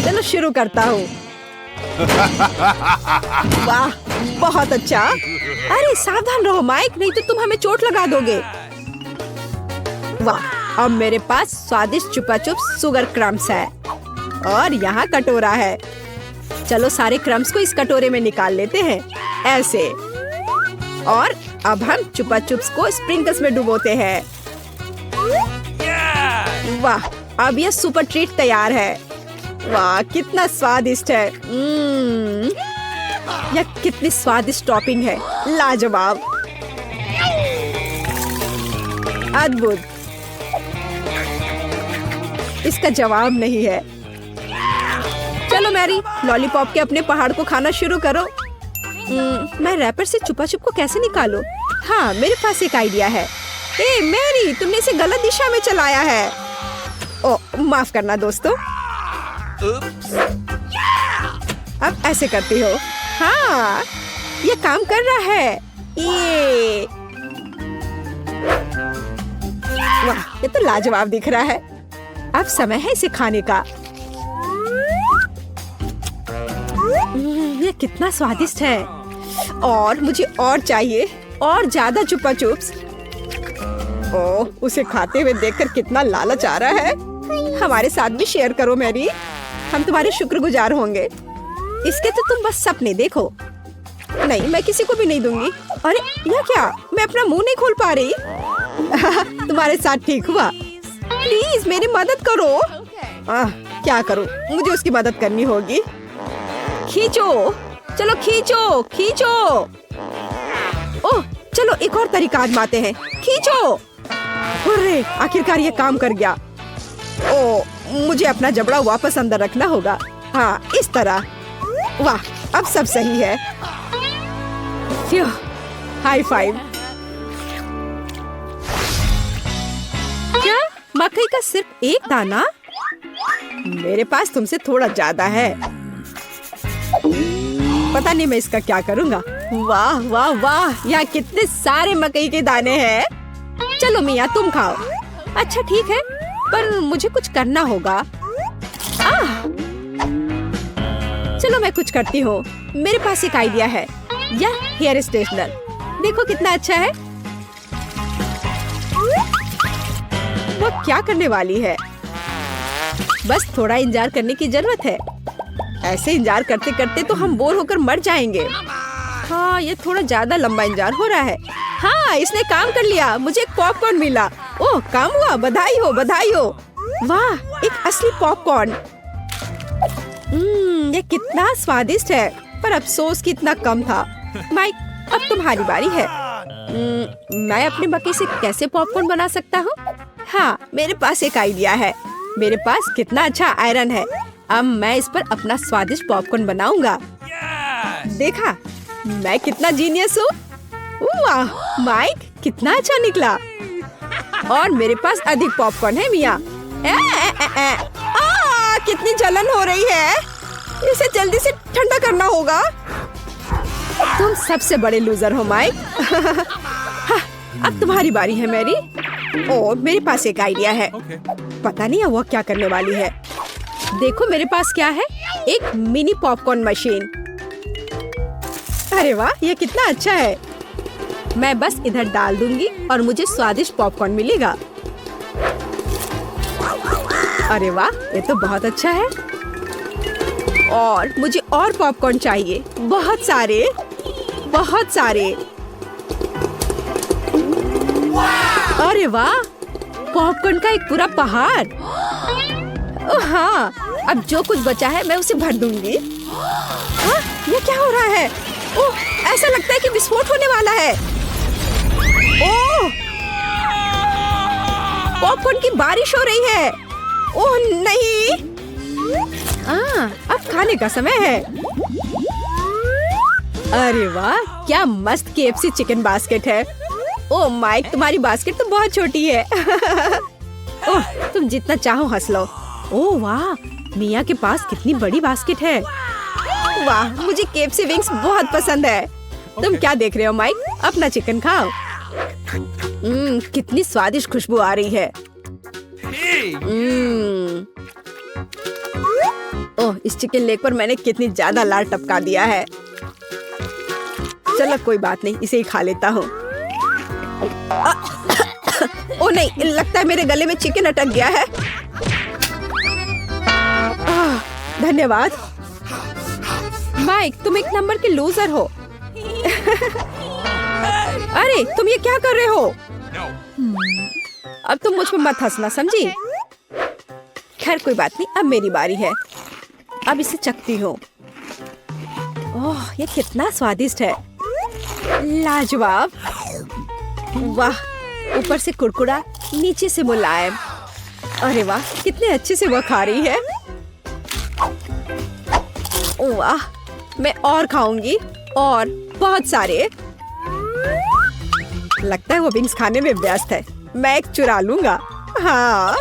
चलो शुरू करता हूँ। वाह, बहुत अच्छा। अरे सावधान रहो माइक, नहीं तो तुम हमें चोट लगा दोगे। वाह, अब मेरे पास स्वादिष्ट छुपा छुप शुगर क्रम्स है। और यहाँ कटोरा है। चलो सारे क्रम्स को इस कटोरे में निकाल लेते हैं, ऐसे। और अब हम छुपा चुप्स को स्प्रिंकल्स में डुबोते हैं। वाह, अब यह सुपर ट्रीट तैयार है। वाह, कितना स्वादिष्ट है। यह कितनी स्वादिष्ट टॉपिंग है, लाजवाब, अद्भुत। इसका जवाब नहीं है। चलो मैरी, लॉलीपॉप के अपने पहाड़ को खाना शुरू करो। मैं रैपर से छुपा छुप को कैसे निकालूं? हाँ, मेरे पास एक आइडिया है। ए मैरी, तुमने इसे गलत दिशा में चलाया है। ओ, माफ करना दोस्तों। अब ऐसे करती हो। हाँ, ये काम कर रहा है। ये वाह, ये तो लाजवाब दिख रहा है। अब समय है इसे खाने का। ये कितना स्वादिष्ट है। और मुझे और चाहिए, और ज्यादा छुपा चुप्स। ओह, उसे खाते हुए देखकर कितना लालच आ रहा है। हमारे साथ भी शेयर करो मैरी, हम तुम्हारे शुक्रगुजार होंगे। इसके तो तुम बस सपने देखो। नहीं, मैं किसी को भी नहीं दूंगी। अरे यह क्या, मैं अपना मुंह नहीं खोल पा रही। तुम्हारे साथ ठीक हुआ। प्लीज मेरी मदद करो। क्या करूं, मुझे उसकी मदद करनी होगी। खींचो, चलो खींचो खींचो। ओह, चलो एक और तरीका आजमाते हैं। खींचो। अरे आखिरकार ये काम कर गया। ओह, मुझे अपना जबड़ा वापस अंदर रखना होगा। हाँ, इस तरह। वाह, अब सब सही है। High five. क्या मकई का सिर्फ एक दाना? मेरे पास तुमसे थोड़ा ज्यादा है। पता नहीं मैं इसका क्या करूँगा। वाह वाह वाह, यहाँ कितने सारे मकई के दाने हैं। चलो मिया, तुम खाओ। अच्छा ठीक है, पर मुझे कुछ करना होगा। चलो मैं कुछ करती हूँ। मेरे पास एक आइडिया है। यह हेयर स्ट्रेटनर देखो कितना अच्छा है। वो क्या करने वाली है? बस थोड़ा इंतजार करने की जरूरत है। ऐसे इंतजार करते करते तो हम बोर होकर मर जाएंगे। हाँ, ये थोड़ा ज्यादा लंबा इंतजार हो रहा है। हाँ, इसने काम कर लिया। मुझे एक पॉपकॉर्न मिला। ओह, काम हुआ। बधाई हो, बधाई हो। वाह, एक असली पॉपकॉर्न। ये कितना स्वादिष्ट है, पर अफसोस कि इतना कम था। माइक, अब तुम्हारी बारी है। मैं अपने मकई से कैसे पॉपकॉर्न बना सकता हूँ? हाँ, मेरे पास एक आइडिया है। मेरे पास कितना अच्छा आयरन है। अब मैं इस पर अपना स्वादिष्ट पॉपकॉर्न बनाऊंगा। देखा, मैं कितना जीनियस हूँ। वाह माइक, कितना अच्छा निकला। और मेरे पास अधिक पॉपकॉर्न है मिया। कितनी जलन हो रही है। इसे जल्दी से ठंडा करना होगा। तुम सबसे बड़े लूजर हो माइक। हाँ, अब तुम्हारी बारी है मेरी। और मेरे पास एक आइडिया है। पता नहीं वो क्या करने वाली है। देखो मेरे पास क्या है, एक मिनी पॉपकॉर्न मशीन। अरे वाह, ये कितना अच्छा है। मैं बस इधर डाल दूंगी और मुझे स्वादिष्ट पॉपकॉर्न मिलेगा। अरे वाह, ये तो बहुत अच्छा है। और मुझे और पॉपकॉर्न चाहिए, बहुत सारे, बहुत सारे। अरे वाह, पॉपकॉर्न का एक पूरा पहाड़। ओह हाँ, अब जो कुछ बचा है मैं उसे भर दूंगी। हाँ, ये क्या हो रहा है? ओह, ऐसा लगता है कि विस्फोट होने वाला है। ओह, पॉपकॉर्न की बारिश हो रही है। ओह नहीं। अब खाने का समय है। अरे वाह, क्या मस्त KFC चिकन बास्केट है। ओह माइक, तुम्हारी बास्केट तो बहुत छोटी है। ओह, तुम जितना चाहो हंस लो। ओह वाह, मिया के पास कितनी बड़ी बास्केट है। वाह, मुझे KFC विंग्स बहुत पसंद है। तुम क्या देख रहे हो माइक? अपना चिकन खाओ। कितनी स्वादिष्ट खुशबू आ रही है। ओह, इस चिकन लेग पर मैंने कितनी ज्यादा लाल टपका दिया है। चलो कोई बात नहीं, इसे ही खा लेता हूँ। ओह नहीं, लगता है मेरे गले में चिकन अटक गया है। धन्यवाद। माइक, तुम एक नंबर के लूजर हो। अरे तुम ये क्या कर रहे हो? अब तुम मुझ पर मत हंसना, समझी? खैर कोई बात नहीं, अब मेरी बारी है। अब इसे चखती हूँ। ओह, ये कितना स्वादिष्ट है। लाजवाब। वाह, ऊपर से कुरकुरा, नीचे से मुलायम। अरे वाह, कितने अच्छे से वो खा रही है। वाह, मैं और खाऊंगी, और बहुत सारे। लगता है वो विंग्स खाने में व्यस्त है। मैं एक चुरा लूंगा। हाँ,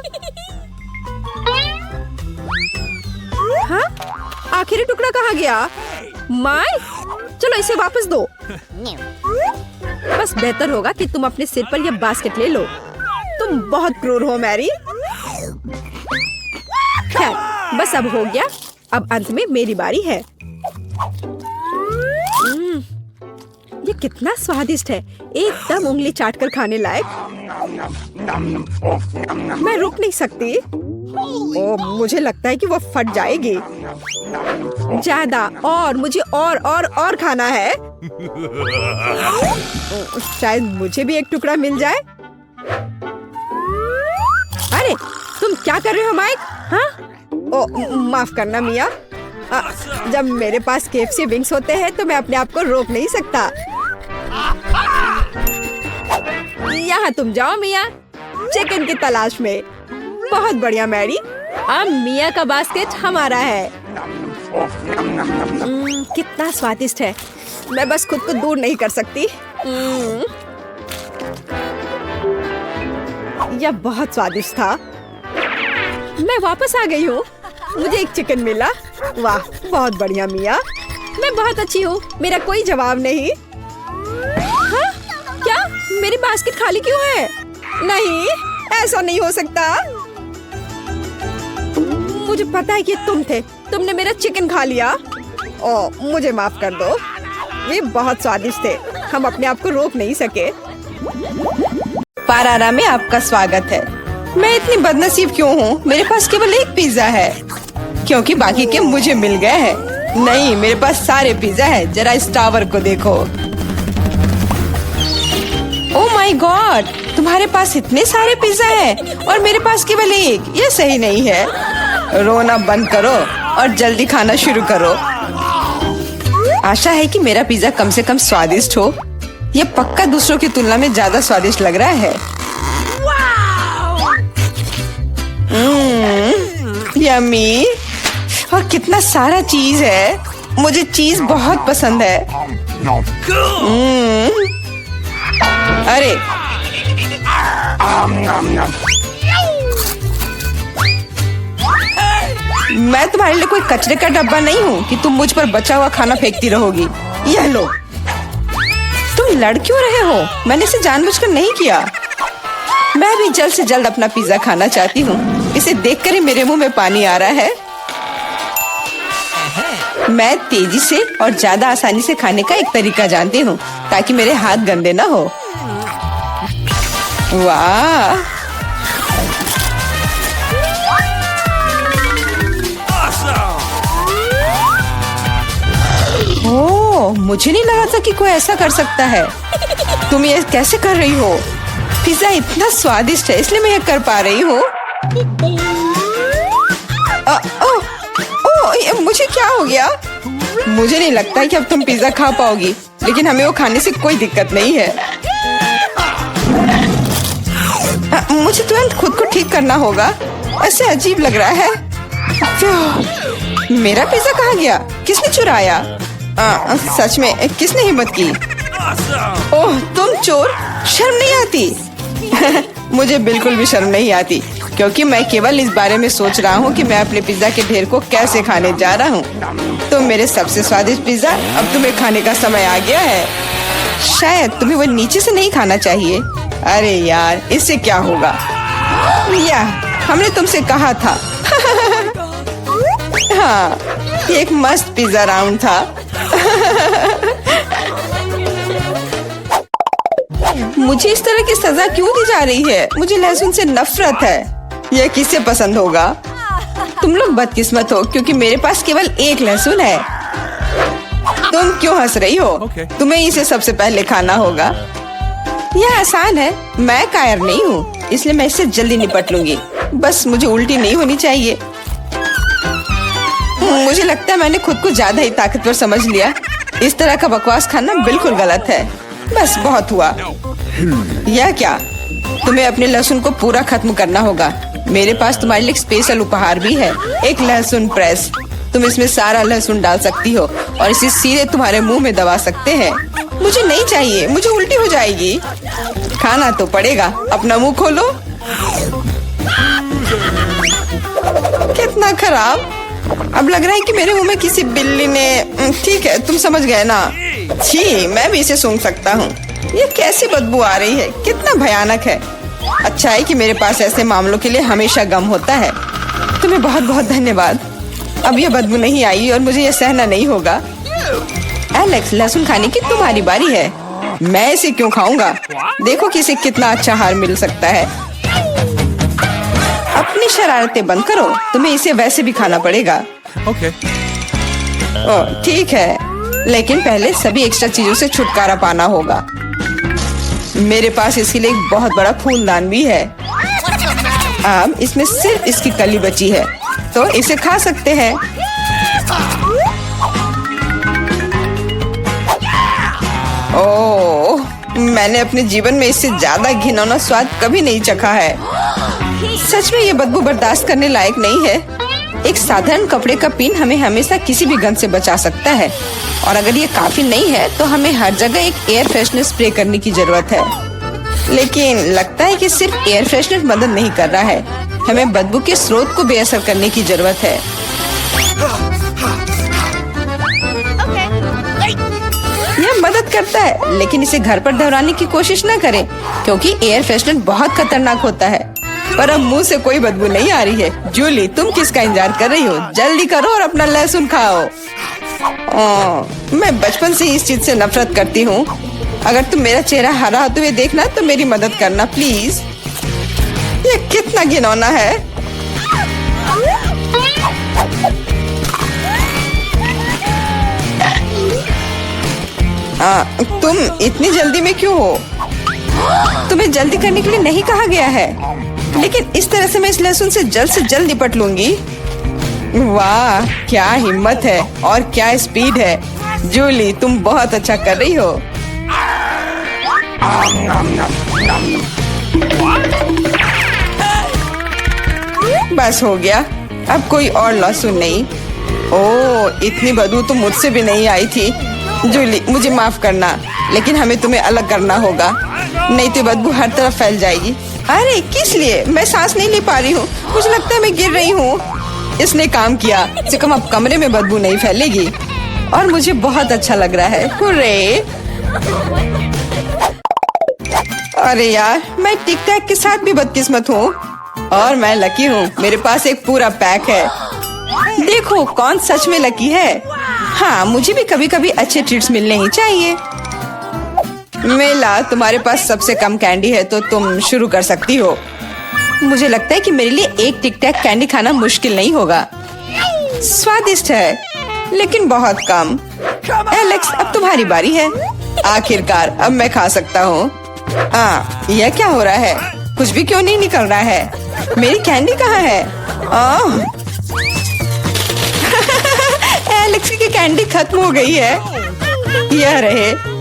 हाँ? आखिरी टुकड़ा कहाँ गया? माय, चलो इसे वापस दो। बस बेहतर होगा कि तुम अपने सिर पर यह बास्केट ले लो। तुम बहुत क्रूर हो मैरी। खैर, बस अब हो गया। अब अंत में मेरी बारी है। ये कितना स्वादिष्ट है, एकदम उंगली चाटकर खाने लायक। मैं रुक नहीं सकती। ओह, मुझे लगता है कि वो फट जाएगी। ज्यादा, और मुझे और खाना है। शायद मुझे भी एक टुकड़ा मिल जाए। अरे तुम क्या कर रहे हो माइक? हाँ? ओह, माफ करना मिया। जब मेरे पास KFC विंग्स होते हैं तो मैं अपने आप को रोक नहीं सकता। यहाँ तुम जाओ मिया, चिकन की तलाश में। बहुत बढ़िया मैरी, अब मिया का बास्केट हमारा है। कितना स्वादिष्ट है। मैं बस खुद को दूर नहीं कर सकती। यह बहुत स्वादिष्ट था। मैं वापस आ गई हूँ। मुझे एक चिकन मिला। वाह, बहुत बढ़िया मिया। मैं बहुत अच्छी हूँ। मेरा कोई जवाब नहीं। हाँ? क्या मेरी बास्केट खाली क्यों है? नहीं, ऐसा नहीं हो सकता। मुझे पता है कि तुम थे। तुमने मेरा चिकन खा लिया। ओह, मुझे माफ कर दो। वे बहुत स्वादिष्ट थे। हम अपने आप को रोक नहीं सके। पारारा में आपका स्वागत है। मैं इतनी बदनसीब क्यों हूँ? मेरे पास केवल एक पिज्जा है क्योंकि बाकी के मुझे मिल गए हैं। नहीं, मेरे पास सारे पिज्जा है। जरा इस टावर को देखो। ओह माय गॉड, तुम्हारे पास इतने सारे पिज्जा हैं और मेरे पास केवल एक। ये सही नहीं है। रोना बंद करो और जल्दी खाना शुरू करो। आशा है कि मेरा पिज्जा कम से कम स्वादिष्ट हो। ये पक्का दूसरों की तुलना में ज्यादा स्वादिष्ट लग रहा है। यम्मी। और कितना सारा चीज है। मुझे चीज बहुत पसंद है। अरे मैं तुम्हारे लिए कोई कचरे का डब्बा नहीं हूँ कि तुम मुझ पर बचा हुआ खाना फेंकती रहोगी। यह लो। तुम लड़ क्यों रहे हो? मैंने इसे जानबूझकर नहीं किया। मैं भी जल्द से जल्द अपना पिज्जा खाना चाहती हूँ। इसे देखकर ही मेरे मुंह में पानी आ रहा है। मैं तेजी से और ज्यादा आसानी से खाने का एक तरीका जानती हूँ ताकि मेरे हाथ गंदे ना हो। वाह, ओह, मुझे नहीं लगा था कि कोई ऐसा कर सकता है। तुम ये कैसे कर रही हो? पिज्जा इतना स्वादिष्ट है इसलिए मैं ये कर पा रही हूँ। मुझे क्या हो गया? मुझे नहीं लगता कि अब तुम पिज्जा खा पाओगी, लेकिन हमें वो खाने से कोई दिक्कत नहीं है। मुझे तुरंत खुद को ठीक करना होगा। ऐसे अजीब लग रहा है। मेरा पिज्जा कहाँ गया? किसने चुराया? सच में किसने हिम्मत की? ओह, तुम चोर! शर्म नहीं आती? मुझे बिल्कुल भी शर्म नहीं आती क्योंकि मैं केवल इस बारे में सोच रहा हूँ कि मैं अपने पिज्जा के ढेर को कैसे खाने जा रहा हूँ। तो मेरे सबसे स्वादिष्ट पिज्जा अब तुम्हें खाने का समय आ गया है। शायद तुम्हें वो नीचे से नहीं खाना चाहिए। अरे यार, इससे क्या होगा? या हमने तुमसे कहा था। हाँ, ये एक मस्त पिज्जा राउंड था। मुझे इस तरह की सजा क्यों दी जा रही है? मुझे लहसुन से नफरत है। यह किसे पसंद होगा? तुम लोग बदकिस्मत हो क्योंकि मेरे पास केवल एक लहसुन है। तुम क्यों हंस रही हो? तुम्हें इसे सबसे पहले खाना होगा। यह आसान है। मैं कायर नहीं हूँ इसलिए मैं इससे जल्दी निपट लूंगी। बस मुझे उल्टी नहीं होनी चाहिए। मुझे लगता है मैंने खुद को ज्यादा ही ताकतवर समझ लिया। इस तरह का बकवास खाना बिल्कुल गलत है। बस बहुत हुआ। यह क्या? तुम्हें अपने लहसुन को पूरा खत्म करना होगा। मेरे पास तुम्हारे लिए एक स्पेशल उपहार भी है, एक लहसुन प्रेस। तुम इसमें सारा लहसुन डाल सकती हो और इसे सीधे तुम्हारे मुंह में दबा सकते हैं। मुझे नहीं चाहिए, मुझे उल्टी हो जाएगी। खाना तो पड़ेगा। अपना मुंह खोलो। कितना खराब। अब लग रहा है कि मेरे मुंह में किसी बिल्ली ने। ठीक है, तुम समझ गए ना? छी, मैं भी इसे सूंघ सकता हूँ। ये कैसी बदबू आ रही है? कितना भयानक है। अच्छा है कि मेरे पास ऐसे मामलों के लिए हमेशा गम होता है। तुम्हें बहुत बहुत धन्यवाद। अब यह बदबू नहीं आई और मुझे यह सहना नहीं होगा। एलेक्स, लहसुन खाने की तुम्हारी बारी है। मैं इसे क्यों खाऊंगा? देखो कि इसे कितना अच्छा आहार मिल सकता है। अपनी शरारतें बंद करो। तुम्हें इसे वैसे भी खाना पड़ेगा। ओह, ठीक है, लेकिन पहले सभी एक्स्ट्रा चीजों से छुटकारा पाना होगा। मेरे पास इसके लिए एक बहुत बड़ा फूलदान भी है। अब इसमें सिर्फ इसकी कली बची है, तो इसे खा सकते हैं। ओह, मैंने अपने जीवन में इससे ज्यादा घिनौना स्वाद कभी नहीं चखा है। सच में ये बदबू बर्दाश्त करने लायक नहीं है। एक साधारण कपड़े का पिन हमें हमेशा किसी भी गंध से बचा सकता है, और अगर ये काफी नहीं है तो हमें हर जगह एक एयर फ्रेशनर स्प्रे करने की जरूरत है। लेकिन लगता है कि सिर्फ एयर फ्रेशनर मदद नहीं कर रहा है, हमें बदबू के स्रोत को बेअसर करने की जरूरत है। यह मदद करता है, लेकिन इसे घर पर दोहराने की कोशिश न करें क्योंकि एयर फ्रेशनर बहुत खतरनाक होता है। पर अब मुंह से कोई बदबू नहीं आ रही है। जूली, तुम किसका इंतजार कर रही हो? जल्दी करो और अपना लहसुन खाओ। मैं बचपन से ही इस चीज से नफरत करती हूँ। अगर तुम मेरा चेहरा हरा होते हुए देखना तो मेरी मदद करना प्लीज। ये कितना घिनौना है। तुम इतनी जल्दी में क्यों हो? तुम्हें जल्दी करने के लिए नहीं कहा गया है, लेकिन इस तरह से मैं इस लहसुन से जल्द निपट लूंगी। वाह, क्या हिम्मत है और क्या स्पीड है। जूली, तुम बहुत अच्छा कर रही हो। बस हो गया, अब कोई और लहसुन नहीं। ओह, इतनी बदबू तो मुझसे भी नहीं आई थी। जूली, मुझे माफ करना, लेकिन हमें तुम्हें अलग करना होगा, नहीं तो बदबू हर तरफ फैल जाएगी। अरे किस लिए? मैं सांस नहीं ले पा रही हूँ, मुझे लगता है मैं गिर रही हूँ। इसने काम किया, से कम अब कमरे में बदबू नहीं फैलेगी और मुझे बहुत अच्छा लग रहा है। हुर्रे! अरे यार, मैं टिक टैक के साथ भी बदकिस्मत हूँ और मैं लकी हूँ, मेरे पास एक पूरा पैक है। देखो कौन सच में लकी है। हाँ, मुझे भी कभी कभी अच्छे ट्रीट्स मिलने ही चाहिए। मेला, तुम्हारे पास सबसे कम कैंडी है तो तुम शुरू कर सकती हो। मुझे लगता है कि मेरे लिए एक टिक टैक कैंडी खाना मुश्किल नहीं होगा। स्वादिष्ट है, लेकिन बहुत कम। एलेक्स, अब तुम्हारी बारी है। आखिरकार अब मैं खा सकता हूँ। यह क्या हो रहा है? कुछ भी क्यों नहीं निकल रहा है? मेरी कैंडी कहाँ है? एलेक्स की कैंडी खत्म हो गई है। यह रहे।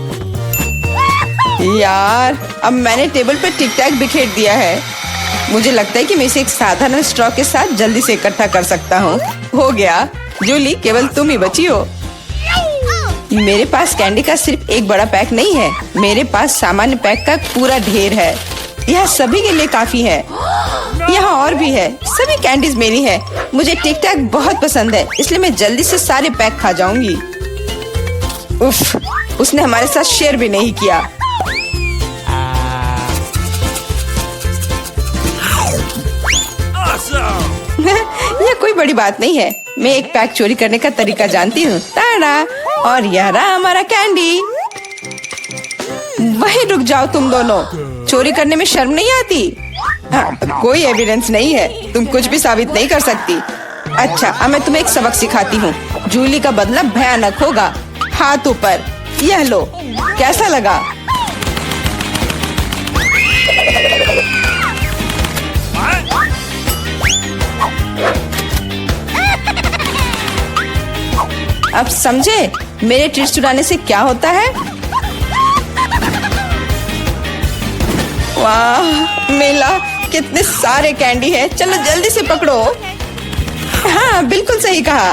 यार, अब मैंने टेबल पर टिक टैक बिखेर दिया है। मुझे लगता है कि मैं इसे एक साधारण स्ट्रॉ के साथ जल्दी से इकट्ठा कर सकता हूँ। हो गया। जूली, केवल तुम ही बची हो। मेरे पास कैंडी का सिर्फ एक बड़ा पैक नहीं है, मेरे पास सामान्य पैक का पूरा ढेर है। यह सभी के लिए काफी है। यहाँ और भी है। सभी कैंडीज मेरी है। मुझे टिक टैक बहुत पसंद है, इसलिए मैं जल्दी से सारे पैक खा जाऊंगी। उफ, उसने हमारे साथ शेयर भी नहीं किया। यह कोई बड़ी बात नहीं है। मैं एक पैक चोरी करने का तरीका जानती हूँ। ताड़ा! और यह रहा हमारा कैंडी। वहीं रुक जाओ तुम दोनों। चोरी करने में शर्म नहीं आती? कोई एविडेंस नहीं है, तुम कुछ भी साबित नहीं कर सकती। अच्छा, अब मैं तुम्हें एक सबक सिखाती हूँ। जूली का बदला भयानक होगा। हाथ ऊपर। यह लो, कैसा लगा? अब समझे मेरे ट्रीट्स चुराने से क्या होता है? वाह मेला, कितने सारे कैंडी है। चलो जल्दी से पकड़ो। हाँ, बिल्कुल सही कहा।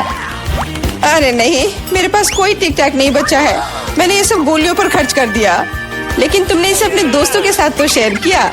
अरे नहीं, मेरे पास कोई टिक टैक नहीं बचा है। मैंने ये सब गोलियों पर खर्च कर दिया। लेकिन तुमने इसे अपने दोस्तों के साथ तो शेयर किया।